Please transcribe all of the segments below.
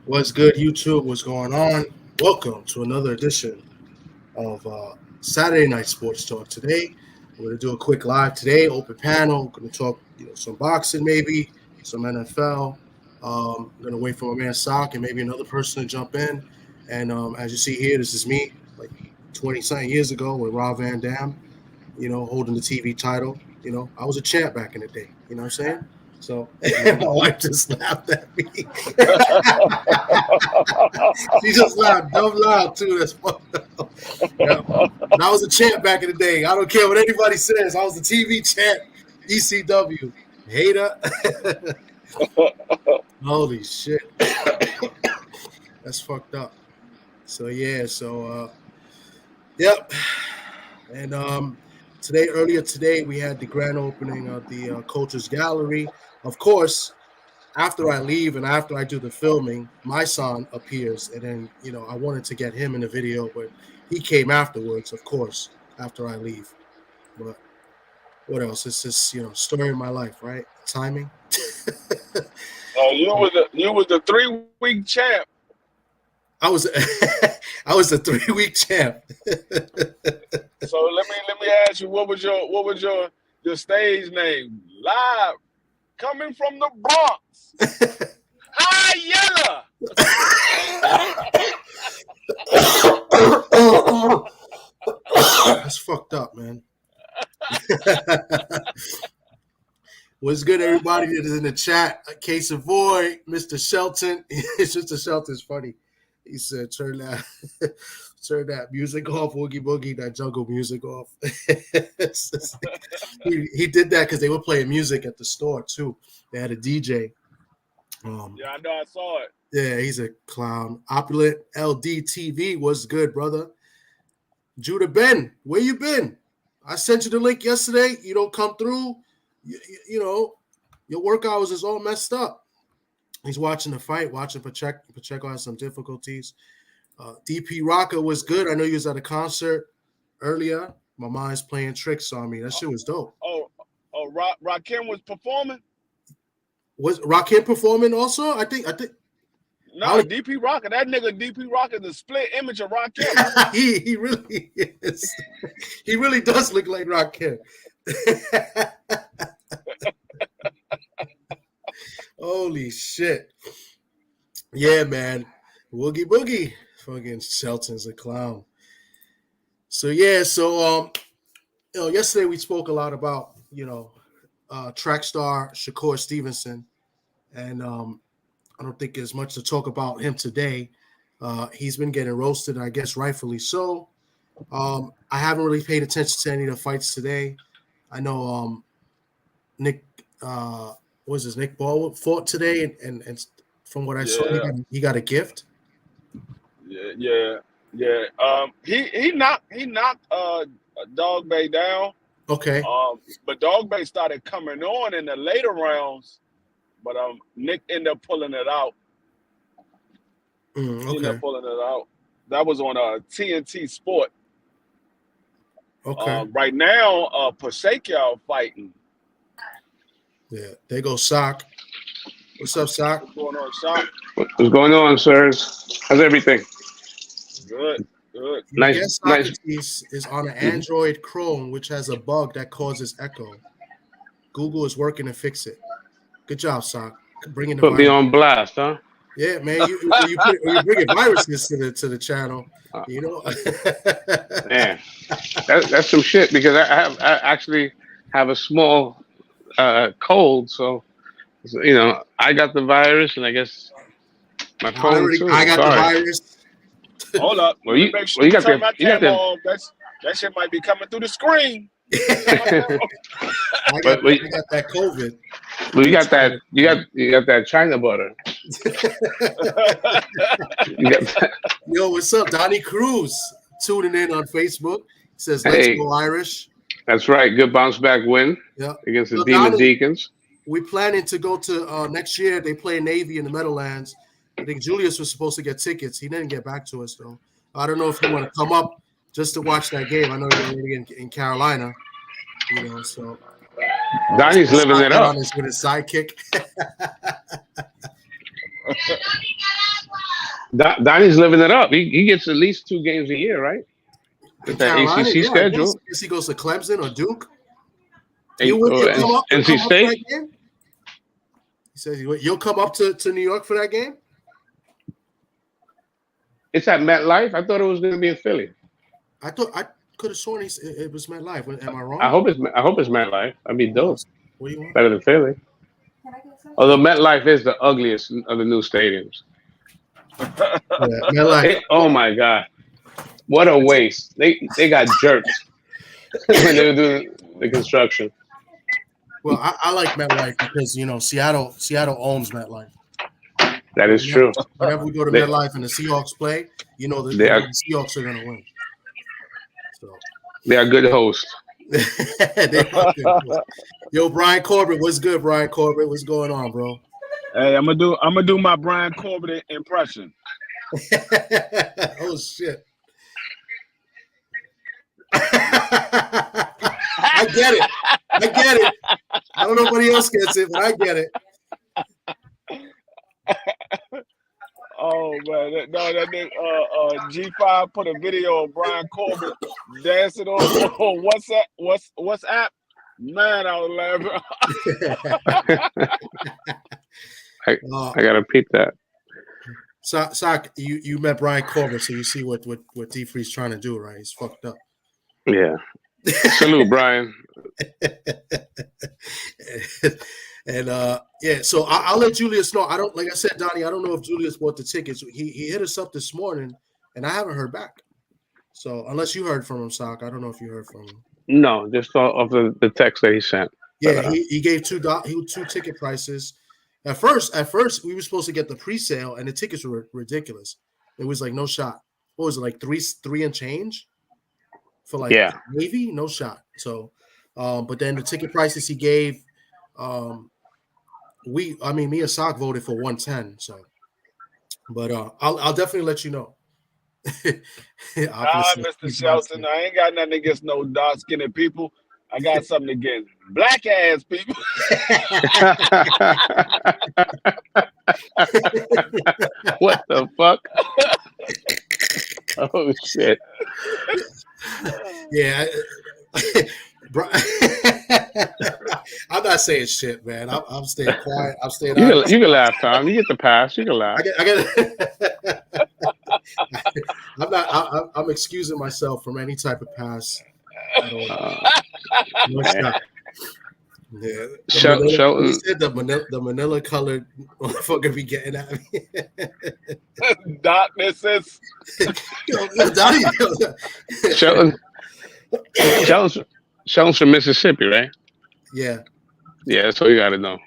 What's good, YouTube? What's going on? Welcome to another edition of Saturday Night Sports Talk. Today, we're going to do a quick live today, open panel. We're going to talk, some boxing, maybe some NFL. I'm going to wait for my man Sock and maybe another person to jump in. And as you see here, this is me, like 20-something years ago with Rob Van Dam, holding the TV title. I was a champ back in the day. You know what I'm saying? So my wife just laughed at me. She just laughed dumb loud too. That's fucked up. Yeah. And I was a champ back in the day. I don't care what anybody says. I was the TV champ. ECW. Hater. Holy shit. That's fucked up. So yeah, yep. And earlier today, we had the grand opening of the Cultures Gallery. Of course, after I leave and after I do the filming, my son appears. And then, I wanted to get him in the video, but he came afterwards, of course, after I leave. But what else? It's just, story of my life, right? Timing. You was the 3-week champ. I was a 3-week champ. So let me ask you, what was your stage name? Live, coming from the Bronx. High Yella. That's fucked up, man. What's good, everybody that is in the chat? Case of Void, Mr. Shelton. Mr. Shelton's funny. He said, turn that music off, Oogie Boogie, that jungle music off. he did that because they were playing music at the store, too. They had a DJ. Yeah, I know. I saw it. Yeah, he's a clown. Opulent LDTV, what's good, brother? Judah Ben, where you been? I sent you the link yesterday. You don't come through. Your work hours is all messed up. He's watching the fight, watching Pacheco. Pacheco has some difficulties. DP Rocker was good. I know you was at a concert earlier. My mind's playing tricks on me. That shit was dope. Rakim was performing? Was Rakim performing also? I think. No, DP Rocker. That nigga DP Rocker is a split image of Rakim. he really is. He really does look like Rakim. Holy shit. Yeah, man. Woogie Boogie. Fucking Shelton's a clown. So yesterday we spoke a lot about, track star Shakur Stevenson. And I don't think there's much to talk about him today. He's been getting roasted, I guess rightfully so. I haven't really paid attention to any of the fights today. I know Nick Nick Ball fought today, and from what I saw, he got a gift. Yeah. He knocked Dog Bay down. Okay. But Dog Bay started coming on in the later rounds, but Nick ended up pulling it out. Okay. He ended up pulling it out. That was on TNT Sport. Okay. Right now, Pacheco fighting. Yeah, there goes Sock. What's up, Sock? What's going on, Sock? What's going on, sirs? How's everything? Good. Nice. Is on an Android Chrome, which has a bug that causes echo. Google is working to fix it. Good job, Sock. Bringing the Put me on blast, huh? Yeah, man. You bringing viruses to the channel. Man, that's some shit because I actually have a small cold, so I got the virus, and I guess my phone too. I got the virus. Hold up. Well, you got that shit might be coming through the screen. I got that COVID. Well, you got that China butter. Yo, what's up, Donnie Cruz? Tuning in on Facebook. He says, "Let's go Irish." That's right. Good bounce back win. Yeah. Against the Demon Deacons. We're planning to go to next year. They play Navy in the Meadowlands. I think Julius was supposed to get tickets. He didn't get back to us though. I don't know if you want to come up just to watch that game. I know you're already in Carolina. So Donnie's living it up with his sidekick. Donnie's living it up. He gets at least 2 games a year, right? In With that Carolina, ACC yeah, schedule. I guess he goes to Clemson or Duke. Or You'll come up NC for State. that game? He says you'll come up to New York for that game? It's at MetLife. I thought it was going to be in Philly. I could have sworn it was MetLife. Am I wrong? I hope it's MetLife. That'd be dope. What do you want? Better than Philly. Although MetLife is the ugliest of the new stadiums. Yeah, MetLife. Oh my God. What a waste. They got jerked when they were doing the construction. Well, I like MetLife because Seattle owns MetLife. That is true. Whenever we go to MetLife and the Seahawks play, the Seahawks are gonna win. So they are good hosts. Yo, Brian Corbett, what's good, Brian Corbett? What's going on, bro? Hey, I'm gonna do my Brian Corbett impression. Oh shit. I get it. I don't know if nobody else gets it, but I get it. Oh man, that nigga G5 put a video of Brian Corbett dancing on WhatsApp. Man, I was laughing. I gotta peep that. Sock, you met Brian Corbett, so you see what D Free's trying to do, right? He's fucked up. Yeah. Salute, Brian. And yeah, so I'll let Julius know. Like I said, Donnie, I don't know if Julius bought the tickets. He hit us up this morning, and I haven't heard back. So unless you heard from him, Sock, I don't know if you heard from him. No, just off the text that he sent. Yeah, he gave two ticket prices. At first, we were supposed to get the pre-sale, and the tickets were ridiculous. It was like no shot. What was it, like three and change for like Navy? No shot. So, but then the ticket prices he gave, me and Sock voted for 110. So, but I'll definitely let you know. Mr. Shelton, I ain't got nothing against no dark skinned people. I got something against black ass people. What the fuck? Oh shit. Yeah. I'm not saying shit, man. I'm staying quiet. I'm staying out. You can laugh, Tom. You get the pass. You can laugh. I'm excusing myself from any type of pass. Yeah. Shelton. He said the Manila colored motherfucker be getting at me. Darknesses. Shelton's from Mississippi, right? Yeah. Yeah, that's all you got to know.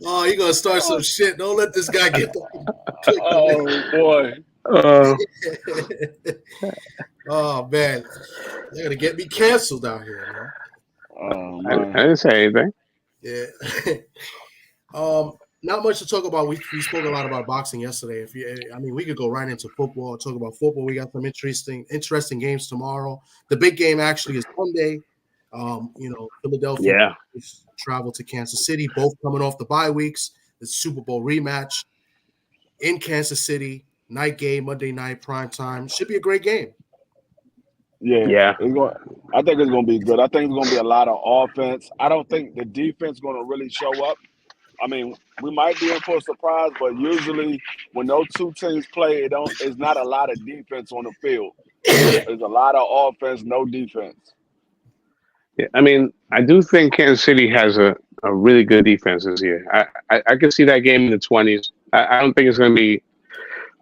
Oh, you're gonna start some shit. Don't let this guy get the Oh boy. Oh man. They're gonna get me canceled out here, man. I didn't say anything. Yeah. Not much to talk about. We spoke a lot about boxing yesterday. We could go right into football, talk about football. We got some interesting games tomorrow. The big game actually is Monday. Philadelphia travel to Kansas City, both coming off the bye weeks. The Super Bowl rematch in Kansas City, night game, Monday night, prime time. Should be a great game. Yeah. I think it's going to be good. I think it's going to be a lot of offense. I don't think the defense is going to really show up. I mean, we might be in for a surprise, but usually when those two teams play, it's not a lot of defense on the field. There's a lot of offense, no defense. Yeah, I mean, I do think Kansas City has a really good defense this year. I can see that game in the 20s. I don't think it's going to be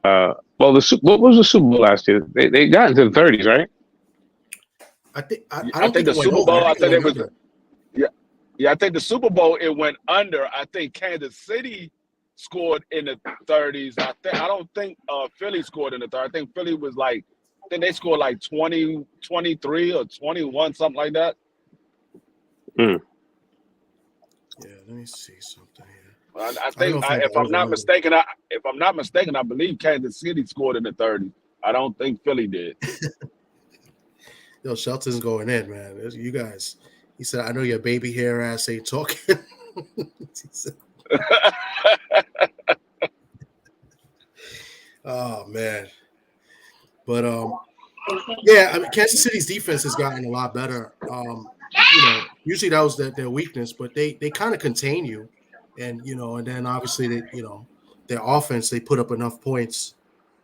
what was the Super Bowl last year? They got into the 30s, right? I think the Super Bowl. I think it was. Yeah, I think the Super Bowl it went under. I think Kansas City scored in the 30s. I don't think Philly scored in the 30s. I think Philly was I think they scored like 20, 23 or 21, something like that. Yeah, let me see something here. I think if I'm not mistaken, I believe Kansas City scored in the 30s. I don't think Philly did. Yo, Shelton's going in, man. You guys He said, "I know your baby hair ass ain't talking." Oh man, but yeah, I mean, Kansas City's defense has gotten a lot better. Usually that was their weakness, but they kind of contain you, and and then obviously their offense, they put up enough points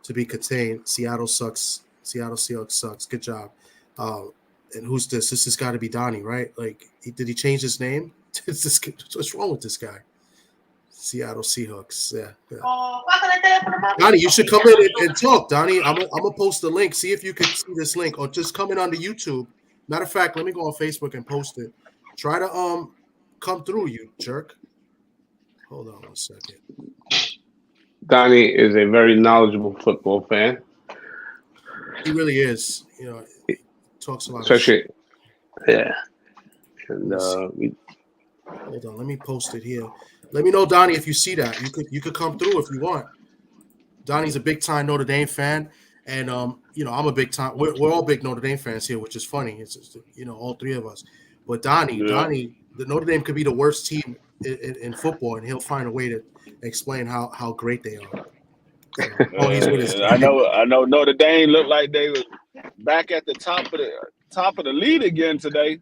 to be contained. Seattle sucks. Seattle Seahawks sucks. Good job. And who's this? This has got to be Donnie, right? Like, did he change his name? What's wrong with this guy? Seattle Seahawks. Yeah. Donnie, you should come in and talk. Donnie, I'm gonna post the link. See if you can see this link, or just come in on the YouTube. Matter of fact, let me go on Facebook and post it. Try to come through, you jerk. Hold on 1 second. Donnie is a very knowledgeable football fan. He really is. He talks a lot. Especially, yeah. And hold on, let me post it here. Let me know, Donnie, if you see that. You could come through if you want. Donnie's a big time Notre Dame fan, and I'm a big time. We're all big Notre Dame fans here, which is funny. It's just, all three of us. But Donnie, the Notre Dame could be the worst team in football, and he'll find a way to explain how great they are. I know Notre Dame looked like they were back at the top of the lead again today.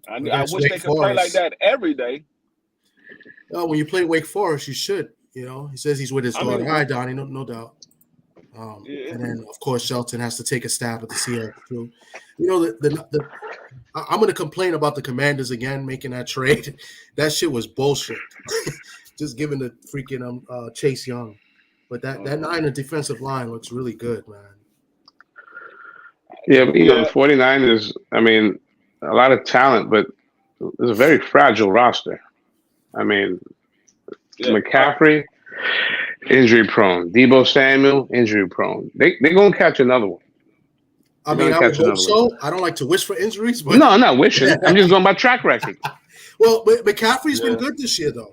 I wish they could play like that every day. Oh, when you play Wake Forest, you should. He says he's with his daughter. All right, Donnie, no doubt. And then, of course, Shelton has to take a stab at the Seahawks too. I'm going to complain about the Commanders again making that trade. That shit was bullshit. Just giving the freaking Chase Young. But that Niner defensive line looks really good, man. Yeah, the 49ers, I mean, a lot of talent, but it's a very fragile roster. I mean, McCaffrey, injury prone. Deebo Samuel, injury prone. They're going to catch another one. I would hope so. I don't like to wish for injuries. But no, I'm not wishing. I'm just going by track record. Well, but McCaffrey's been good this year, though.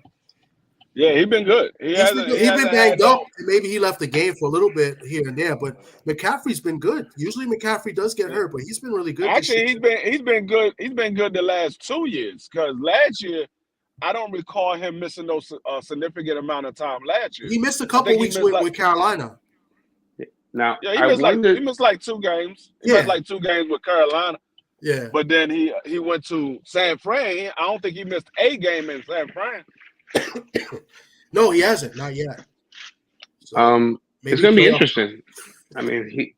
Yeah, he's been good. He's been banged up. Maybe he left the game for a little bit here and there, but McCaffrey's been good. Usually McCaffrey does get hurt, but he's been really good. Actually, he's been good. He's been good the last 2 years, because last year I don't recall him missing no significant amount of time last year. He missed a couple weeks with Carolina. Now, he missed like 2 games. He missed like 2 games with Carolina. Yeah. But then he went to San Fran. I don't think he missed a game in San Fran. No, he hasn't. Not yet. So it's going to be interesting. I mean,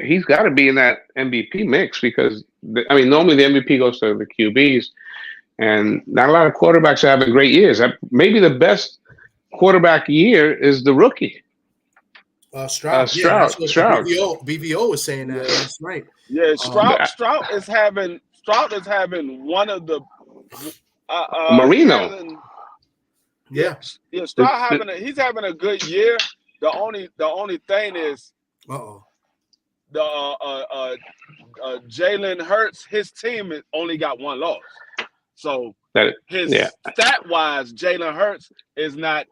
he's got to be in that MVP mix, because normally the MVP goes to the QBs, and not a lot of quarterbacks are having great years. Maybe the best quarterback year is the rookie. Stroud. Stroud. BVO was saying that last night. Yeah, Stroud is having one of the Marino. Stroud he's having a good year. The only thing is, Jalen Hurts, his team only got 1 loss. So stat-wise, Jalen Hurts is not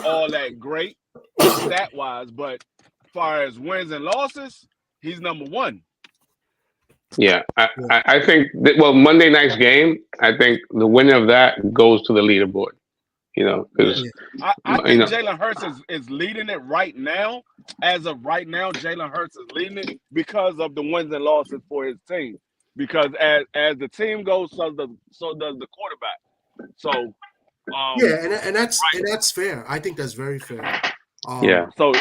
all that great stat-wise, but as far as wins and losses, he's number 1. Yeah, I think Monday night's game, I think the winner of that goes to the leaderboard. Because I think Jalen Hurts is leading it right now. As of right now, Jalen Hurts is leading it because of the wins and losses for his team. Because as the team goes, so does the quarterback. So and that's fair. I think that's very fair. So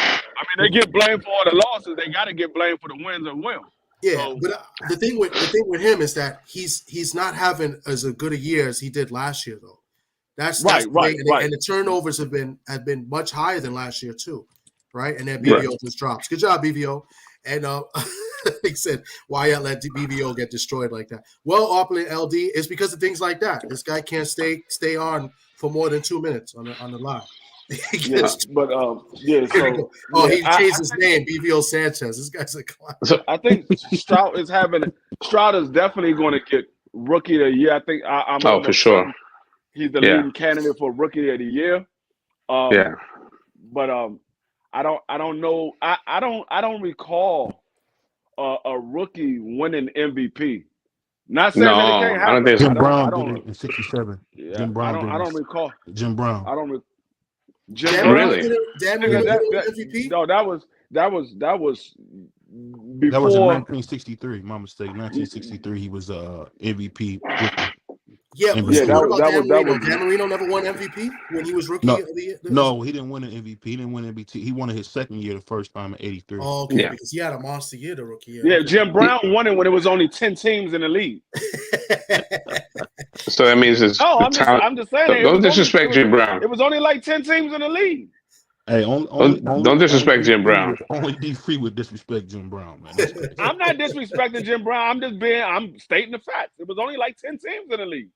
they get blamed for all the losses. They got to get blamed for the wins as well. Yeah, but the thing with him is that he's not having as good a year as he did last year, though. That's right. And the turnovers have been much higher than last year too, right? And then BVO just drops. Good job, BVO. And he said, "Why you let BVO get destroyed like that?" Well, Opulent LD, it's because of things like that. This guy can't stay on for more than 2 minutes on the line. He changed his name, BVO Sanchez. This guy's a class. So I think Stroud is definitely going to get Rookie of the Year. I think I'm for sure. He's the leading candidate for Rookie of the Year. But I don't know. I don't recall a rookie winning MVP. Not saying that it can't happen. I don't think so. Jim Brown did it in '67. Yeah, Jim Brown did it. I don't recall. Jim Brown. I don't. Jim Brown Really? Dan Marino that, MVP? No, that was before. That was in 1963. My mistake. 1963. He was MVP. Yeah, MVP. Dan Marino never won MVP when he was rookie No. of the year? No, he didn't win an MVP. He didn't win MVP. He won it his second year, the first time in '83. Oh, okay, Yeah. because he had a monster year the rookie year. Yeah, Jim Brown won it when it was only 10 teams in the league. So that means it's No, I'm just saying. Don't disrespect Jim Brown. It was only like 10 teams in the league. Hey, don't disrespect Jim Brown. Only D3 would disrespect Jim Brown, man. I'm not disrespecting Jim Brown. I'm stating the facts. It was only like 10 teams in the league.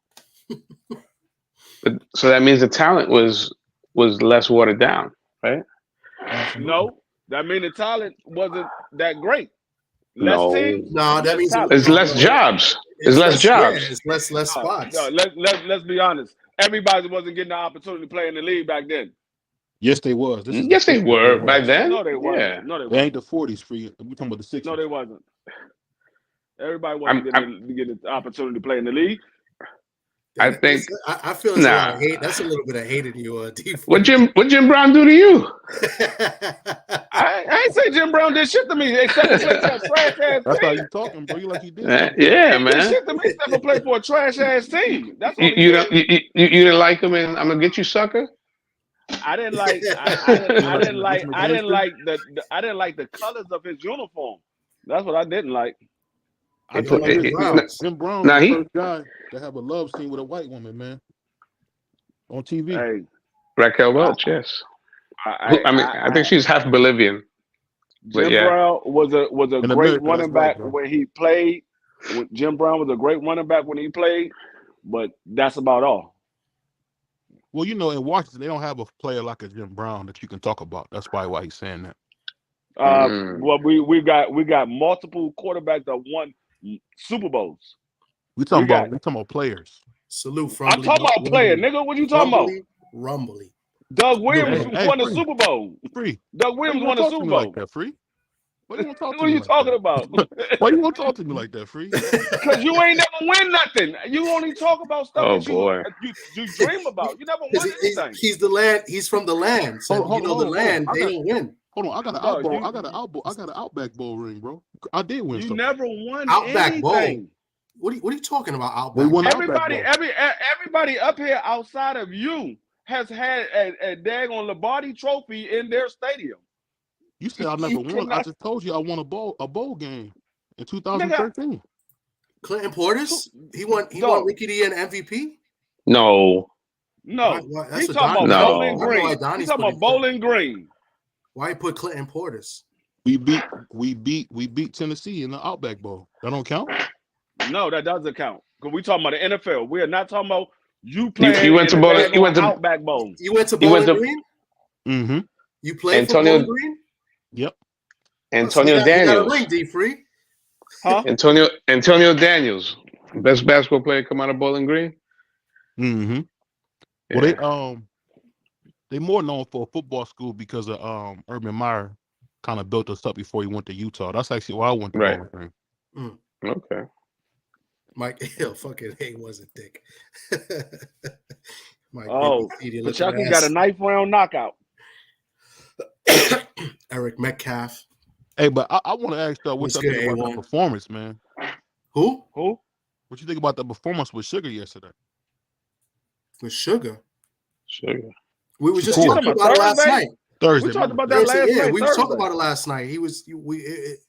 But, so that means the talent was less watered down, right? No, that means the talent wasn't that great. No. Teams, No, that means it's less jobs. It's less jobs. Yeah, it's less spots. No, let's be honest. Everybody wasn't getting the opportunity to play in the league back then. Yes, they was. Yes, they were back then. No, they weren't. Yeah. No, they They weren't. ain't the 40s for you. We talking about the 60s. No, they wasn't. Everybody wasn't getting the opportunity to play in the league. I think. I feel it's a lot of hate. That's a little bit of hate in you, D4. What Jim Brown do to you? I ain't say Jim Brown did shit to me except to play for a trash ass That's how team. you talking, bro. You like you did. Yeah, He did man. shit to me except to play for a trash ass team. That's what You didn't like him, and I'm gonna get you, sucker. I didn't like. I didn't like the colors of his uniform. That's what I didn't like. I don't like the Browns. Jim Brown Nah, was the first guy to have a love scene with a white woman, man, on TV. Hey, Raquel Welch, yes. I think she's half Bolivian. Jim Brown was a In great America, running that's right, back bro. when he played. Jim Brown was a great running back when he played, but that's about all. Well, you know, in Washington, they don't have a player like a Jim Brown that you can talk about. That's probably why he's saying that. Well, we got multiple quarterbacks that won Super Bowls. We talking about players. Salute from. I'm talking about player, nigga. What you talking about? Rumbly. Doug Williams Hey, won the Free. Super Bowl. Free. Doug Williams won the Super Bowl. Like that, Free? Why you want to talk to What are me you like talking that? about? Why you want to talk to me like that, Free? Because you ain't never win nothing. You only talk about stuff Oh, that boy. you dream about. You never won anything. He's the land. He's from the land. So Hold the on. land. They don't win. Hold on, I got an Outback Bowl ring, bro. I did win. You something. never won Outback anything. Bowl. What are you talking about? Outback. We won Everybody, Outback Bowl. everybody up here outside of you has had a daggone Lombardi trophy in their stadium. You said I never won. I just told you I won a bowl game in 2013. Clinton Portis. He won Rookie of the Year and MVP. No. No, That's he's what talking about No. Bowling Green. He's talking about Bowling Green. Why you put Clinton Portis? We beat Tennessee in the Outback Bowl. That don't count. No, that doesn't count. Because we talking about the NFL. We are not talking about you playing. You went to Bowling. You went to Outback Bowl. You went to Bowling Green. Mm-hmm. You played Antonio- for Bowling Green. Yep. Antonio You got a Daniels. ring, D-Free. Huh? Antonio Daniels, best basketball player come out of Bowling Green. Mm-hmm. Well, they more known for a football school because of Urban Meyer kind of built us up before he went to Utah. That's actually why I went to Right. Bowling Green. Okay. Mike Hill fucking wasn't thick. Mike, but Chucky got a ninth round knockout. Eric Metcalf. Hey, but I want to ask what What's you think good, about A1? the performance, man. Who? What you think about the performance with Sugar yesterday? With Sugar. Sugar. We was just Cool. talking about it last night. Thursday. We talked about my that bad. last Yeah, night. we was Thursday. talking about it last night.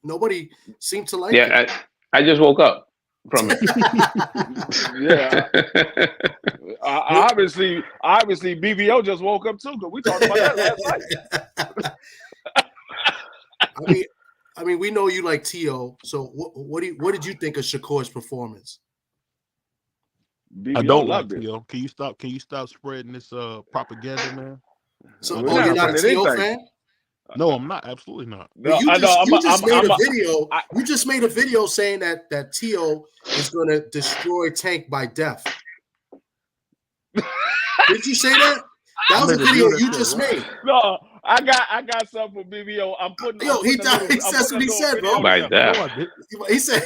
Nobody seemed to like it. Yeah, I just woke up from it. Yeah. Obviously, BBO just woke up too because we talked about that last night. I mean, we know you like T.O. So what did you think of Shakur's performance? BBO I don't like loved it. T.O. Can you stop spreading this propaganda, man? So, We're you're not a spreading T.O. anything. fan? No, I'm not. Absolutely not. No, You I know, just made a video. I- You just made a video saying that T.O. is going to destroy Tank by death. Did you say that? That was a video you just made. No, I got something for BBO. I'm putting. Yo, he says what he said, bro. Like that. He said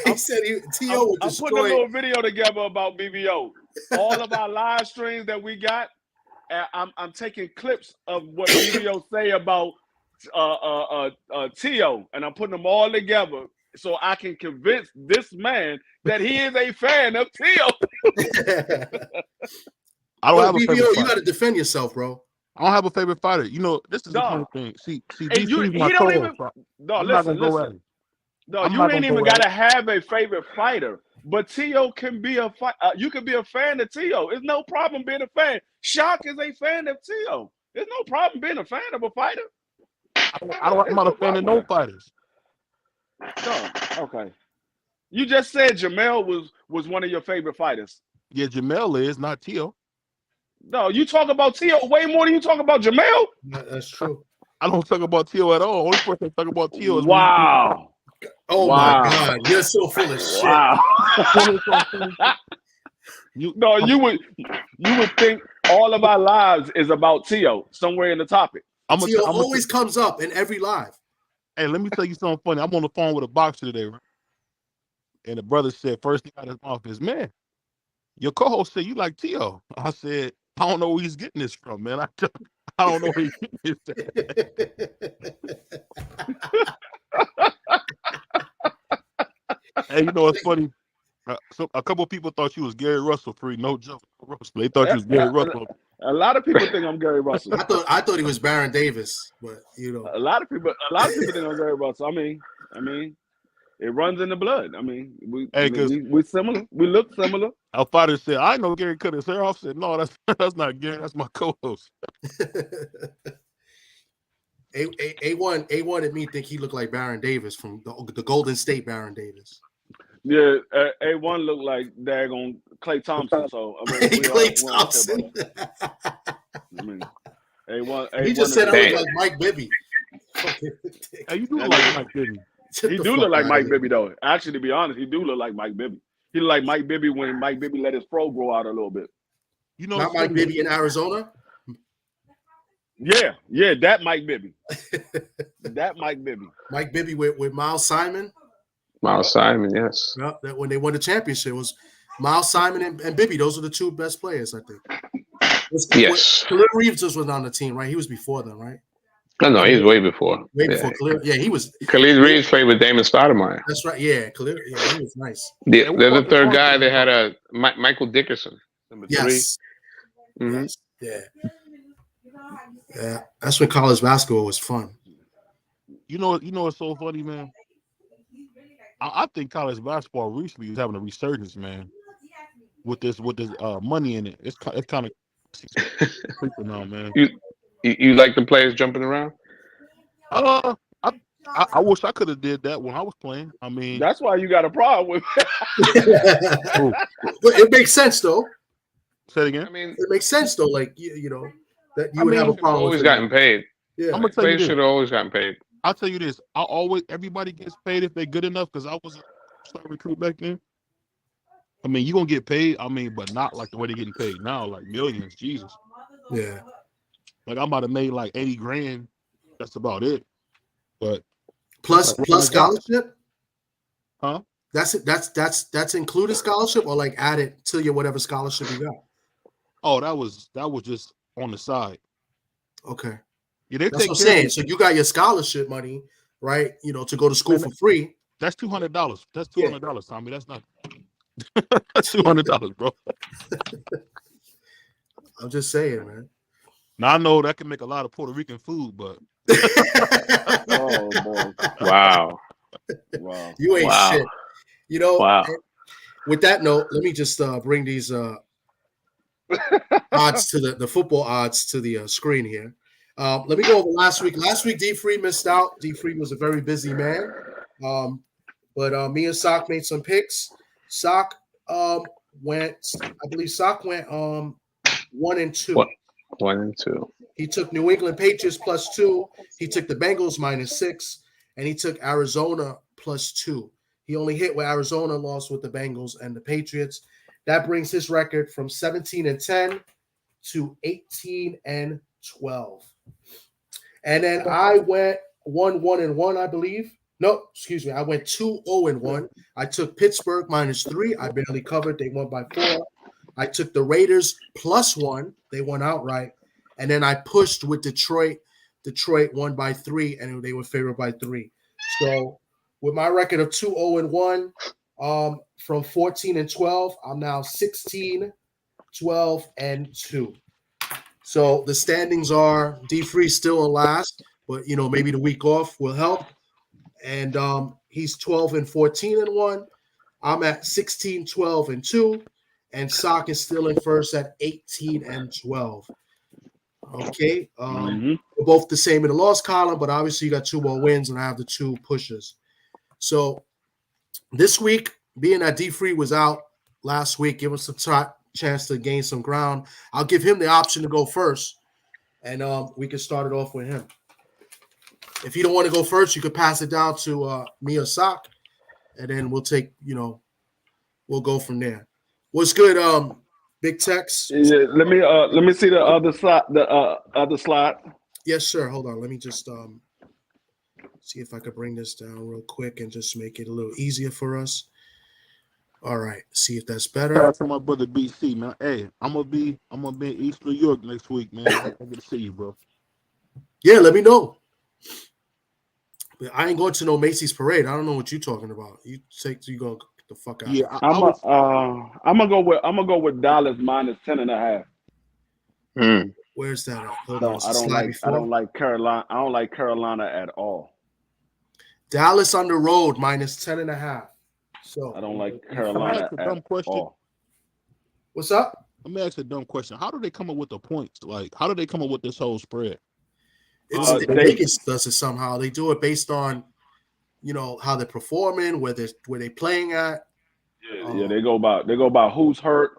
T.O. would destroy. I'm putting a little video together about BBO. All of our live streams that we got, I'm taking clips of what BBO say about T.O. and I'm putting them all together so I can convince this man that he is a fan of T.O. I don't have a BBO, favorite you fighter. got to defend yourself, bro. I don't have a favorite fighter. You know, this is the funny thing. See, DC's my co-host. Listen. No, you ain't even got to have a favorite fighter. But T.O. can be a fight. You can be a fan of T.O. It's no problem being a fan. Shock is a fan of T.O. There's no problem being a fan of a fighter. I'm not a fan of no fighters. No, okay. You just said Jamel was one of your favorite fighters. Yeah, Jamel is not T.O. No, you talk about T.O. way more than you talk about Jamel. That's true. I don't talk about T.O. at all. Only person I talk about T.O. is wow. Oh my God, you're so full of shit. Wow. you would think all of our lives is about T.O. somewhere in the topic. T.O. always comes up in every live. Hey, let me tell you something funny. I'm on the phone with a boxer today, right? And the brother said, first thing out of his mouth is, man, your co-host said you like T.O. I said, I don't know where he's getting this from, man. I don't know where he's getting this. Hey, you know what's funny? So a couple of people thought you was Gary Russell, free, no joke. They thought you was Gary Russell. A lot of people think I'm Gary Russell. I thought he was Baron Davis, but you know, a lot of people think I'm Gary Russell. I mean, it runs in the blood. I mean, we similar. We look similar. Our father said, "I know Gary cut his hair off." I said, "No, that's not Gary. That's my co-host." A1 and me think he looked like Baron Davis from the Golden State Baron Davis. Yeah, A1 looked like daggone Klay Thompson. So I mean, Klay Thompson. I mean, A1. He just said I look like Mike Bibby. Hey, you do look like Mike Bibby. He do look like Mike Bibby, though. Actually, to be honest, he do look like Mike Bibby. He look like Mike Bibby when Mike Bibby let his fro grow out a little bit. You know, not Mike Bibby in Arizona. Yeah, that Mike Bibby. That Mike Bibby. Mike Bibby with Miles Simon. Miles Simon, yes. Yeah, that when they won the championship was Miles Simon and Bibby. Those are the two best players, I think. Yes. Khalil Reeves was on the team, right? He was before them, right? No, he's way before. Way before Khalil. Yeah, he was. Khalil Reeves played with Damon Stoudemire. That's right. Yeah, Khalil. Yeah, he was nice. They're the third guy. They had Michael Dickerson, number 3. Mm-hmm. Yes. Yeah. That's when college basketball was fun. You know what's so funny, man? I think college basketball recently is having a resurgence, man. With this money in it, it's kind of creeping now, man. You like the players jumping around? I wish I could have did that when I was playing. I mean, that's why you got a problem with it. But it makes sense, though. Say it again. I mean, it makes sense, though. Like you know that you would have a problem. Always gotten paid. Yeah, I'm gonna tell you, should have always gotten paid. I'll tell you this: everybody gets paid if they're good enough. Because I was a star recruit back then. I mean, you gonna get paid. I mean, but not like the way they're getting paid now, like millions. Jesus. Yeah. Like I might have made like 80 grand. That's about it. But plus scholarship. Huh? That's it. That's included scholarship or like added to your whatever scholarship you got. Oh, that was just on the side. Okay. Yeah, that's what I'm saying. So you got your scholarship money, right? You know, to go to school for free. That's $200. That's $200, Tommy. That's not that's $200, bro. I'm just saying, man. Now I know that can make a lot of Puerto Rican food, but oh boy. Wow. You ain't shit. You know, with that note, let me just bring these odds to the football odds to the screen here. Let me go over last week. Last week, D Free missed out. D Free was a very busy man. But me and Sock made some picks. Sock went 1-2. 1-2. He took New England Patriots +2. He took the Bengals -6, and he took Arizona +2. He only hit where Arizona lost with the Bengals and the Patriots. That brings his record from 17-10 to 18-12. And then I went 1-1-1, I believe. No, excuse me. I went 2-0-1. I took Pittsburgh -3. I barely covered. They won by 4. I took the Raiders +1. They won outright. And then I pushed with Detroit. Detroit won by 3, and they were favored by 3. So with my record of 2-0-1, from 14-12, I'm now 16-12-2. So the standings are D Free still in last, but maybe the week off will help. And he's 12-14-1. I'm at 16-12-2, and Sock is still in first at 18-12. Okay, we're both the same in the loss column, but obviously you got 2 more wins, and I have the 2 pushes. So this week, being that D Free was out last week, give us a chance to gain some ground. I'll give him the option to go first, and we can start it off with him. If you don't want to go first, you could pass it down to me or Sock, and then we'll take, we'll go from there. What's good, Big Tex? Yeah, let me see the other slide. The other slide. Yes, sir. Hold on. Let me just see if I could bring this down real quick and just make it a little easier for us. All right. See if that's better. Shout out to my brother BC, man. Hey, I'm gonna be in East New York next week, man. I'm gonna see you, bro. Yeah, let me know. But I ain't going to no Macy's parade. I don't know what you're talking about. You gonna get the fuck out. Yeah, I'm gonna go with Dallas -10.5. Where's that at? I don't like Carolina. I don't like Carolina at all. Dallas on the road -10.5. So I don't like Carolina at all. What's up? Let me ask a dumb question. How do they come up with the points? Like, how do they come up with this whole spread? Vegas does it somehow. They do it based on, how they're performing, where they're playing at. Yeah, they go by who's hurt,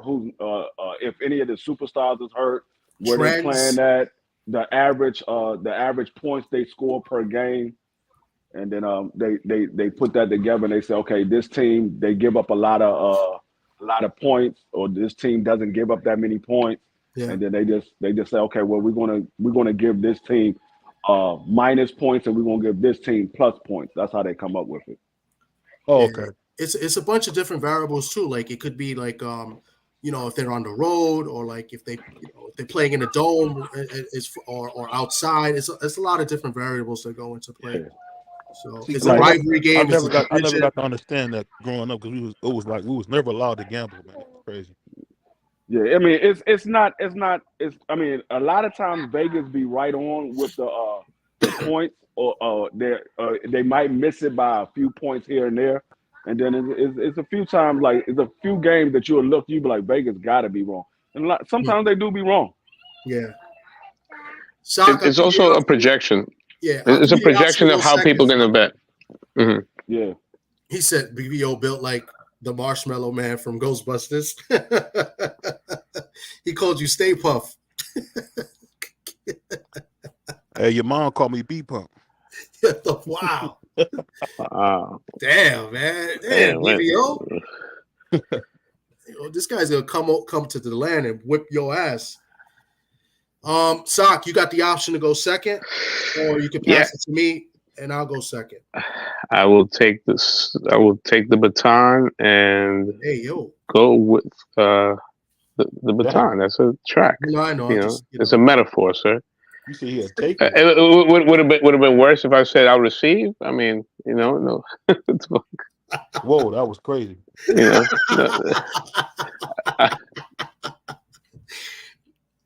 if any of the superstars is hurt, where they're playing at, the average points they score per game, and then they put that together and they say, okay, this team they give up a lot of points, or this team doesn't give up that many points, and then they just say, okay, well we're gonna give this team minus points, and we're gonna give this team plus points. That's how they come up with it. Oh, okay. It's a bunch of different variables too. Like it could be like if they're on the road, or like if they're playing in a dome, or outside. It's a lot of different variables that go into play. Yeah. So it's a rivalry game. I never got to understand that growing up, because we was never allowed to gamble, man. It's crazy. Yeah, I mean it's not. I mean, a lot of times Vegas be right on with the points, or they might miss it by a few points here and there, and then it's a few times, like it's a few games that you be like, Vegas got to be wrong, and sometimes they do be wrong. Yeah, it's also a projection. Yeah, it's a projection of how people are gonna bet. Mm-hmm. Yeah, he said BBO built like the Marshmallow Man from Ghostbusters. He called you Stay Puff. Hey, your mom called me B-Pump. Wow. Wow. Damn, man. Damn, BBO. This guy's gonna come to the land and whip your ass. Sock, you got the option to go second, or you can pass it to me and I'll go second. I will take this. I will take the baton and go with the baton. That's a track. No, I know. It's a metaphor, sir. You see, he take it. Would have been worse if I said I'll receive. I mean, no. Whoa, that was crazy.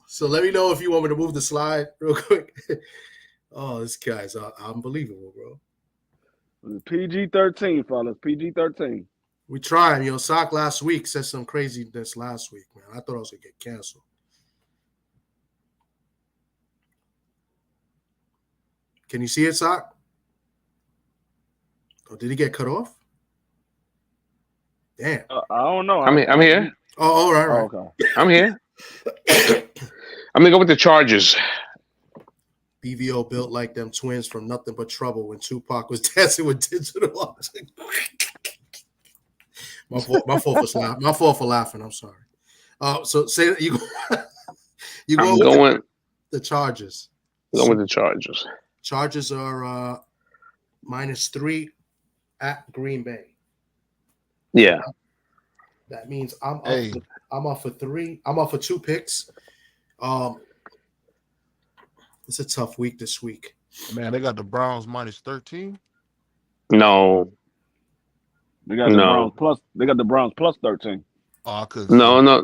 So let me know if you want me to move the slide real quick. Oh, this guy's unbelievable, bro. PG-13, fellas. PG-13. We tried. Sock last week said some craziness last week, man. I thought I was going to get canceled. Can you see it, Sock? Or did he get cut off? Damn. I don't know. I'm here. Oh, all right. Oh, okay. I'm here. I'm going to go with the Chargers. BVO built like them twins from Nothing But Trouble when Tupac was dancing with digital objects. My fault for laughing. I'm sorry. So say that you go. You go with the Chargers. Going with the Chargers. Chargers are -3 at Green Bay. Yeah. That means I'm Hey. up for 3. I'm up for 2 picks. It's a tough week this week. Man, they got the Browns -13. No. They got the Browns plus. They got the Browns plus 13. Oh, I couldn't No, see. no,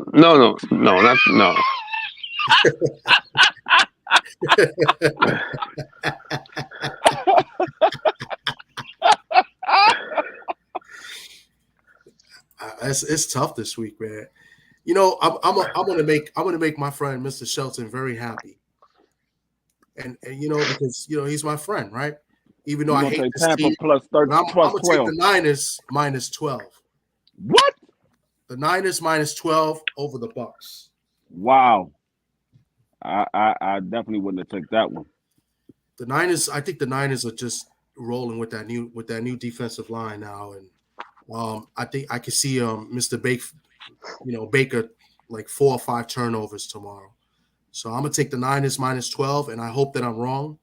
not no. It's tough this week, man. You know, I'm gonna make my friend Mr. Shelton very happy, and you know, because you know he's my friend, right? Even though I hate this Tampa team, plus 30, I'm plus gonna 12. take the Niners -12. What? The Niners -12 over the Bucks. Wow. I definitely wouldn't have taken that one. The Niners, I think the Niners are just rolling with that new defensive line now, and I think I could see Mr. Baker like 4 or 5 turnovers tomorrow. So I'm gonna take the Niners -12, and I hope that I'm wrong.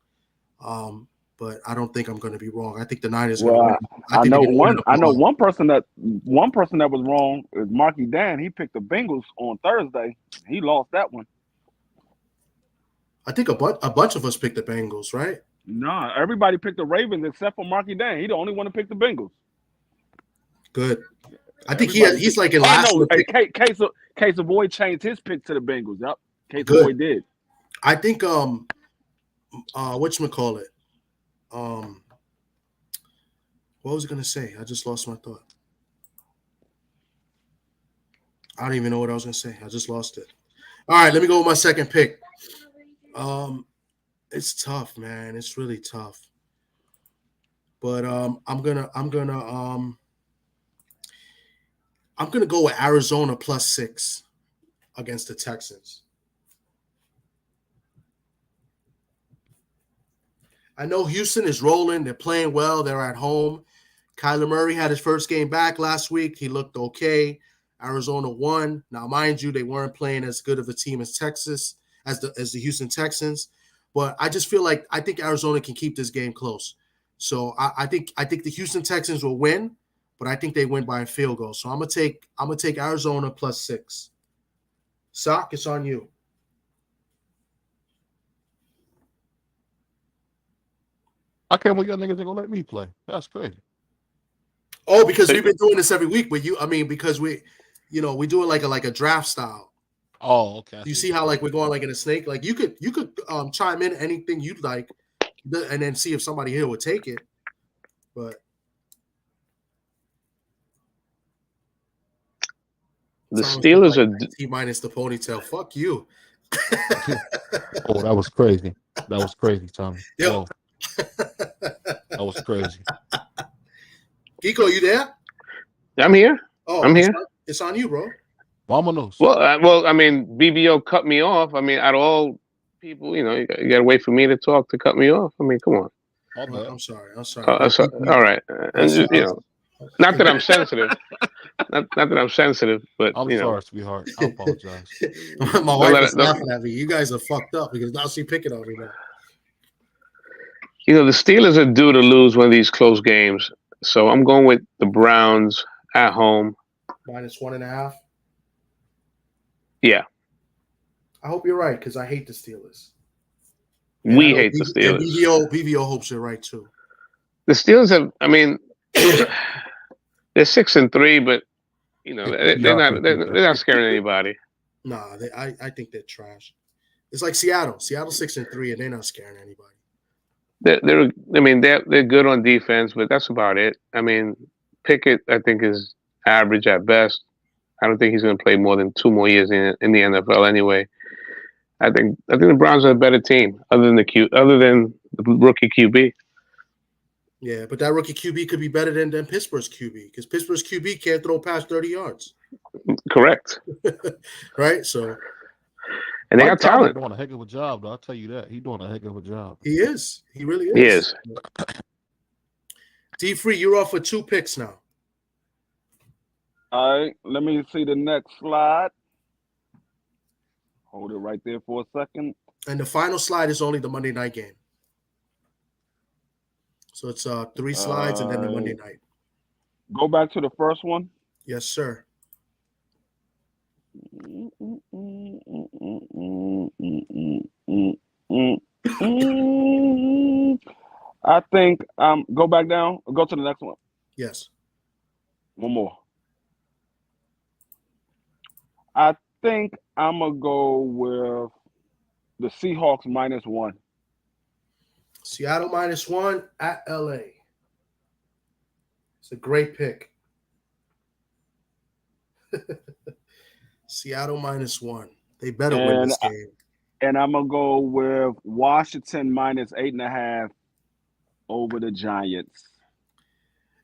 But I don't think I'm going to be wrong. I think the Niners. Well, I know one person that was wrong is Marky Dan. He picked the Bengals on Thursday. He lost that one. I think a bunch of us picked the Bengals, right? No, everybody picked the Ravens except for Marky Dan. He the only one to pick the Bengals. Good. I think he's like in last. Case Avoid changed his pick to the Bengals. Yep, Case Avoid did. I think whatchamacallit? What was I gonna say? I just lost my thought. I don't even know what I was gonna say. I just lost it. All right, let me go with my second pick. It's tough, man. It's really tough. But I'm gonna go with Arizona +6 against the Texans. I know Houston is rolling. They're playing well. They're at home. Kyler Murray had his first game back last week. He looked okay. Arizona won. Now, mind you, they weren't playing as good of a team as Texas, as the Houston Texans. But I just feel like I think Arizona can keep this game close. So I think the Houston Texans will win, but I think they win by a field goal. So I'm gonna take Arizona +6. Sock, it's on you. I can't believe y'all niggas ain't gonna let me play. That's crazy. Oh, because we've been doing this every week, but because we do it like a draft style. Oh, okay. You see how like we're going like in a snake? Like you could chime in anything you'd like, and then see if somebody here would take it. But the Steelers are T minus the ponytail. Fuck you. Oh, that was crazy. That was crazy, Tommy. Yo. That was crazy. Geeko, you there? I'm here. Oh, I'm here. It's on you, bro. Vamonos. Well, I mean, BBO cut me off. I mean, out of all people, you got to wait for me to talk to cut me off. I mean, come on. I'm sorry. All right. Not that I'm sensitive. not that I'm sensitive, but I'm sorry, sweetheart. I apologize. My wife is laughing at me. You guys are fucked up because now she's picking on me now. The Steelers are due to lose one of these close games. So I'm going with the Browns at home. -1.5. Yeah. I hope you're right because I hate the Steelers. We hate the Steelers. BVO hopes you're right too. The Steelers have, I mean, they're 6-3, but they're not scaring anybody. Nah, I think they're trash. It's like Seattle. Seattle's 6-3, and they're not scaring anybody. They're good on defense, but that's about it. I mean, Pickett, I think, is average at best. I don't think he's going to play more than 2 more years in the NFL anyway. I think the Browns are a better team, other than the rookie QB. Yeah, but that rookie QB could be better than Pittsburgh's QB because Pittsburgh's QB can't throw past 30 yards. Correct. Right? So. And they got talent. He's doing a heck of a job, though. I'll tell you that. He's doing a heck of a job. He is. He really is. He is. D-Free, you're off for 2 picks now. All right, let me see the next slide. Hold it right there for a second. And the final slide is only the Monday night game. So it's 3 slides and then the Monday night. Go back to the first one. Yes, sir. I think go back down. Go to the next one. Yes. One more. I think I'm gonna go with the Seahawks -1. Seattle -1 at LA. It's a great pick. Seattle -1. They better win this game. And I'm gonna go with Washington -8.5 over the Giants.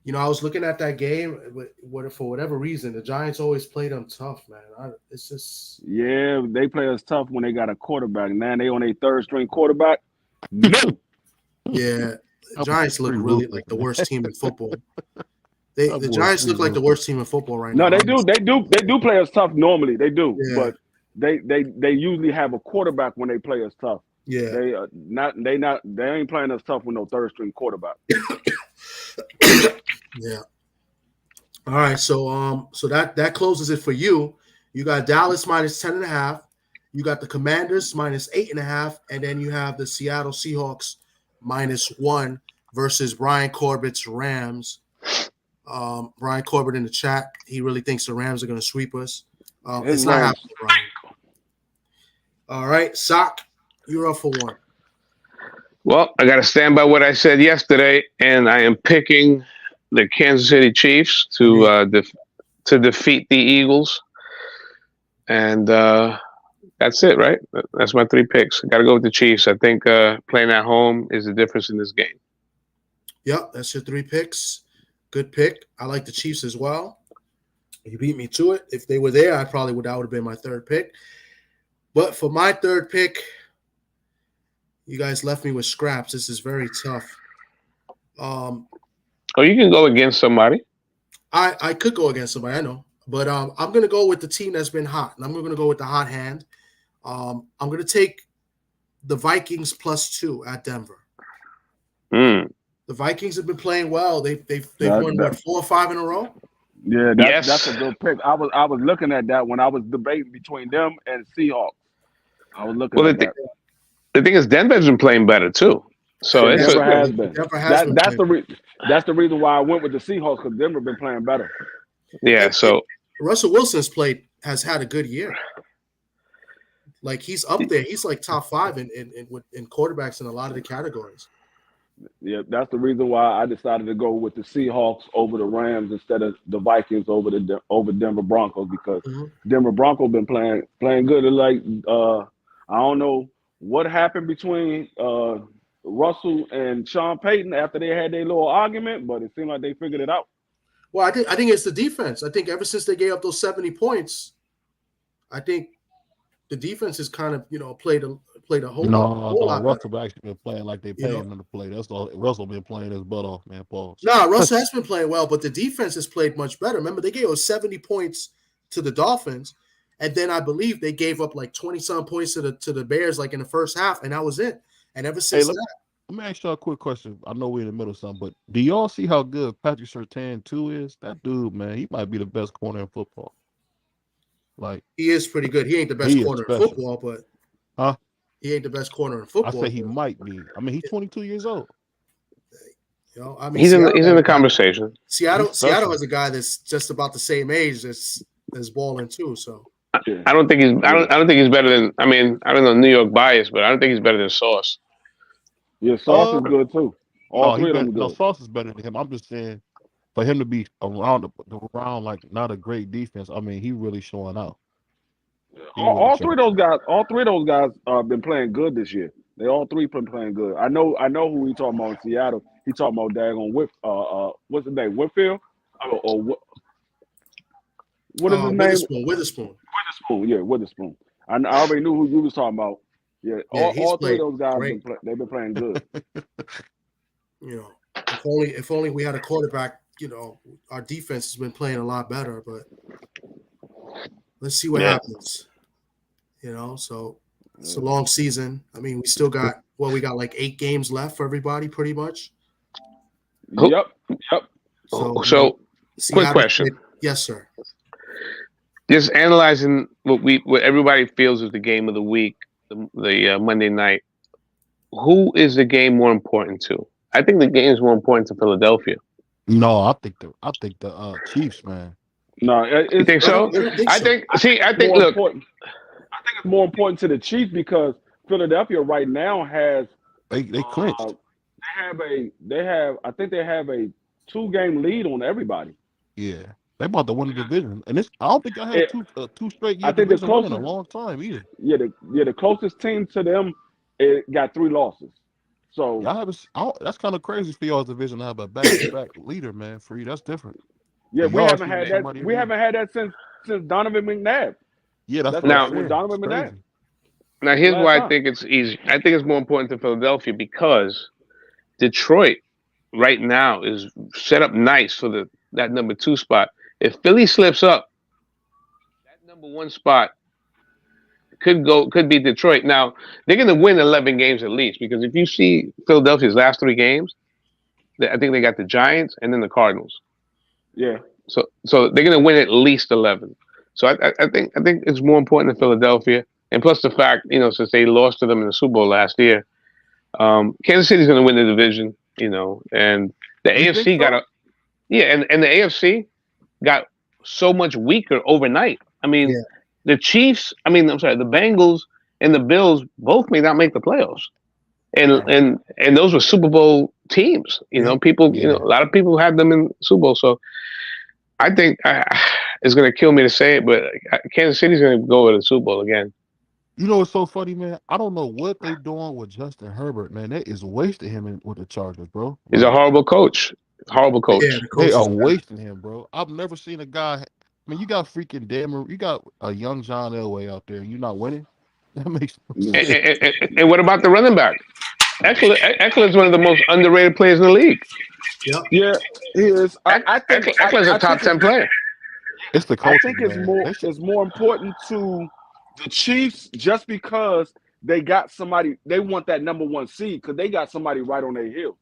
You know, I was looking at that game. For whatever reason, the Giants always play them tough, man. It's just they play us tough when they got a quarterback. Now they on a third string quarterback. No. Yeah, the Giants look really like the worst team in football. The Giants look like the worst team in football right now. No, they do. They do play us tough normally. They do, Yeah. but they usually have a quarterback when they play us tough. Yeah, They ain't playing us tough with no third string quarterback. Yeah. All right, so that closes it for you. You got Dallas -10.5. You got the Commanders -8.5, and then you have the Seattle Seahawks -1 versus Brian Corbett's Rams. Brian Corbett in the chat, he really thinks the Rams are going to sweep us. It's not happening, Brian. All right, Sock, you're up for one. Well, I got to stand by what I said yesterday, and I am picking the Kansas City Chiefs to defeat the Eagles, and that's it, right? That's my 3 picks. I got to go with the Chiefs. I think playing at home is the difference in this game. Yep, that's your 3 picks. Good pick. I like the Chiefs as well. You beat me to it. If they were there, that would have been my 3rd pick. But for my 3rd pick, you guys left me with scraps. This is very tough. You can go against somebody. I could go against somebody, I know. But I'm going to go with the team that's been hot. And I'm going to go with the hot hand. I'm going to take the Vikings +2 at Denver. The Vikings have been playing well. They've won 4 or 5 in a row. Yeah, that's a good pick. I was looking at that when I was debating between them and Seahawks. I was looking at that. The thing is, Denver's been playing better too. So That's the reason why I went with the Seahawks, because Denver been playing better. Yeah. So Russell Wilson's has had a good year. Like he's up there. He's like top 5 in quarterbacks in a lot of the categories. Yeah, that's the reason why I decided to go with the Seahawks over the Rams instead of the Vikings over Denver Broncos, because Denver Broncos been playing good. Like I don't know what happened between Russell and Sean Payton after they had their little argument, but it seemed like they figured it out. Well, I think it's the defense. I think ever since they gave up those 70 points, I think the defense has kind of played a whole lot. Russell actually been playing like they paid him to play. That's all. Russell been playing his butt off, man. Pause. No, Russell has been playing well, but the defense has played much better. Remember, they gave us 70 points to the Dolphins, and then I believe they gave up like 20-some points to the Bears, like in the first half, and that was it. And ever since that. Let me ask y'all a quick question. I know we're in the middle of something, but do y'all see how good Patrick Surtain 2 is? That dude, man, he might be the best corner in football. Like, he is pretty good. He ain't the best corner in football, but he ain't the best corner in football. I say he might be. I mean, he's 22 years old. He's in the conversation. Seattle has a guy that's just about the same age that's balling too. So I don't think he's better than. I mean, I don't know New York bias, but I don't think he's better than Sauce. Yeah, Sauce is good too. All 3 of them good. No, Sauce is better than him. I'm just saying, for him to be around like not a great defense, I mean, he really showing out. All 3 of those guys been playing good this year. They all 3 been playing good. I know who he talking about in Seattle. He talking about daggone what's his name? Whitfield? Or what is his name? Witherspoon. Yeah, Witherspoon. I already knew who you was talking about. Yeah, all 3 of those guys they've been playing good. If only we had a quarterback. Our defense has been playing a lot better, but let's see what happens. So it's a long season. I mean, we still got like 8 games left for everybody, pretty much. Yep. So quick question. Yes, sir. Just analyzing what everybody feels is the game of the week, the Monday night. Who is the game more important to? I think the game is more important to Philadelphia. No, I think the Chiefs, man. No, you think so? I think it's more important to the Chiefs because Philadelphia right now has they clinched. They have I think they have a 2-game lead on everybody. Yeah, they about to win the division, and I don't think I had two straight years division win in a long time either. Yeah, the closest team to them got 3 losses. So that's kind of crazy for y'all's division to have a back-to-back leader, man. For you, that's different. Yeah, we haven't had that. We haven't had that since Donovan McNabb. Yeah, that's now Donovan McNabb. Now here's why I think it's easy. I think it's more important to Philadelphia because Detroit right now is set up nice for that number 2 spot. If Philly slips up, that number 1 spot could be Detroit. Now they're going to win 11 games at least because if you see Philadelphia's last 3 games, I think they got the Giants and then the Cardinals. Yeah. So they're going to win at least 11. So I think it's more important than Philadelphia, and plus the fact since they lost to them in the Super Bowl last year, Kansas City's going to win the division. And the AFC and the AFC got so much weaker overnight. I mean. Yeah. The Chiefs, the Bengals and the Bills both may not make the playoffs, and those were Super Bowl teams. People, a lot of people had them in Super Bowl. So I think it's going to kill me to say it, but Kansas City's going to go to the Super Bowl again. You know what's so funny, man? I don't know what they're doing with Justin Herbert, man. That is wasting him with the Chargers, bro. He's a horrible coach. Horrible coach. Yeah, they are wasting him, bro. I've never seen a guy. You got freaking you got a young John Elway out there, and you're not winning. That makes no sense. And what about the running back? Eckler's one of the most underrated players in the league. Yep. Yeah, he is. I think Eckler's a top 10 player. It's the coaching, I think it's more important to the Chiefs just because they got somebody. They want that number 1 seed because they got somebody right on their heels.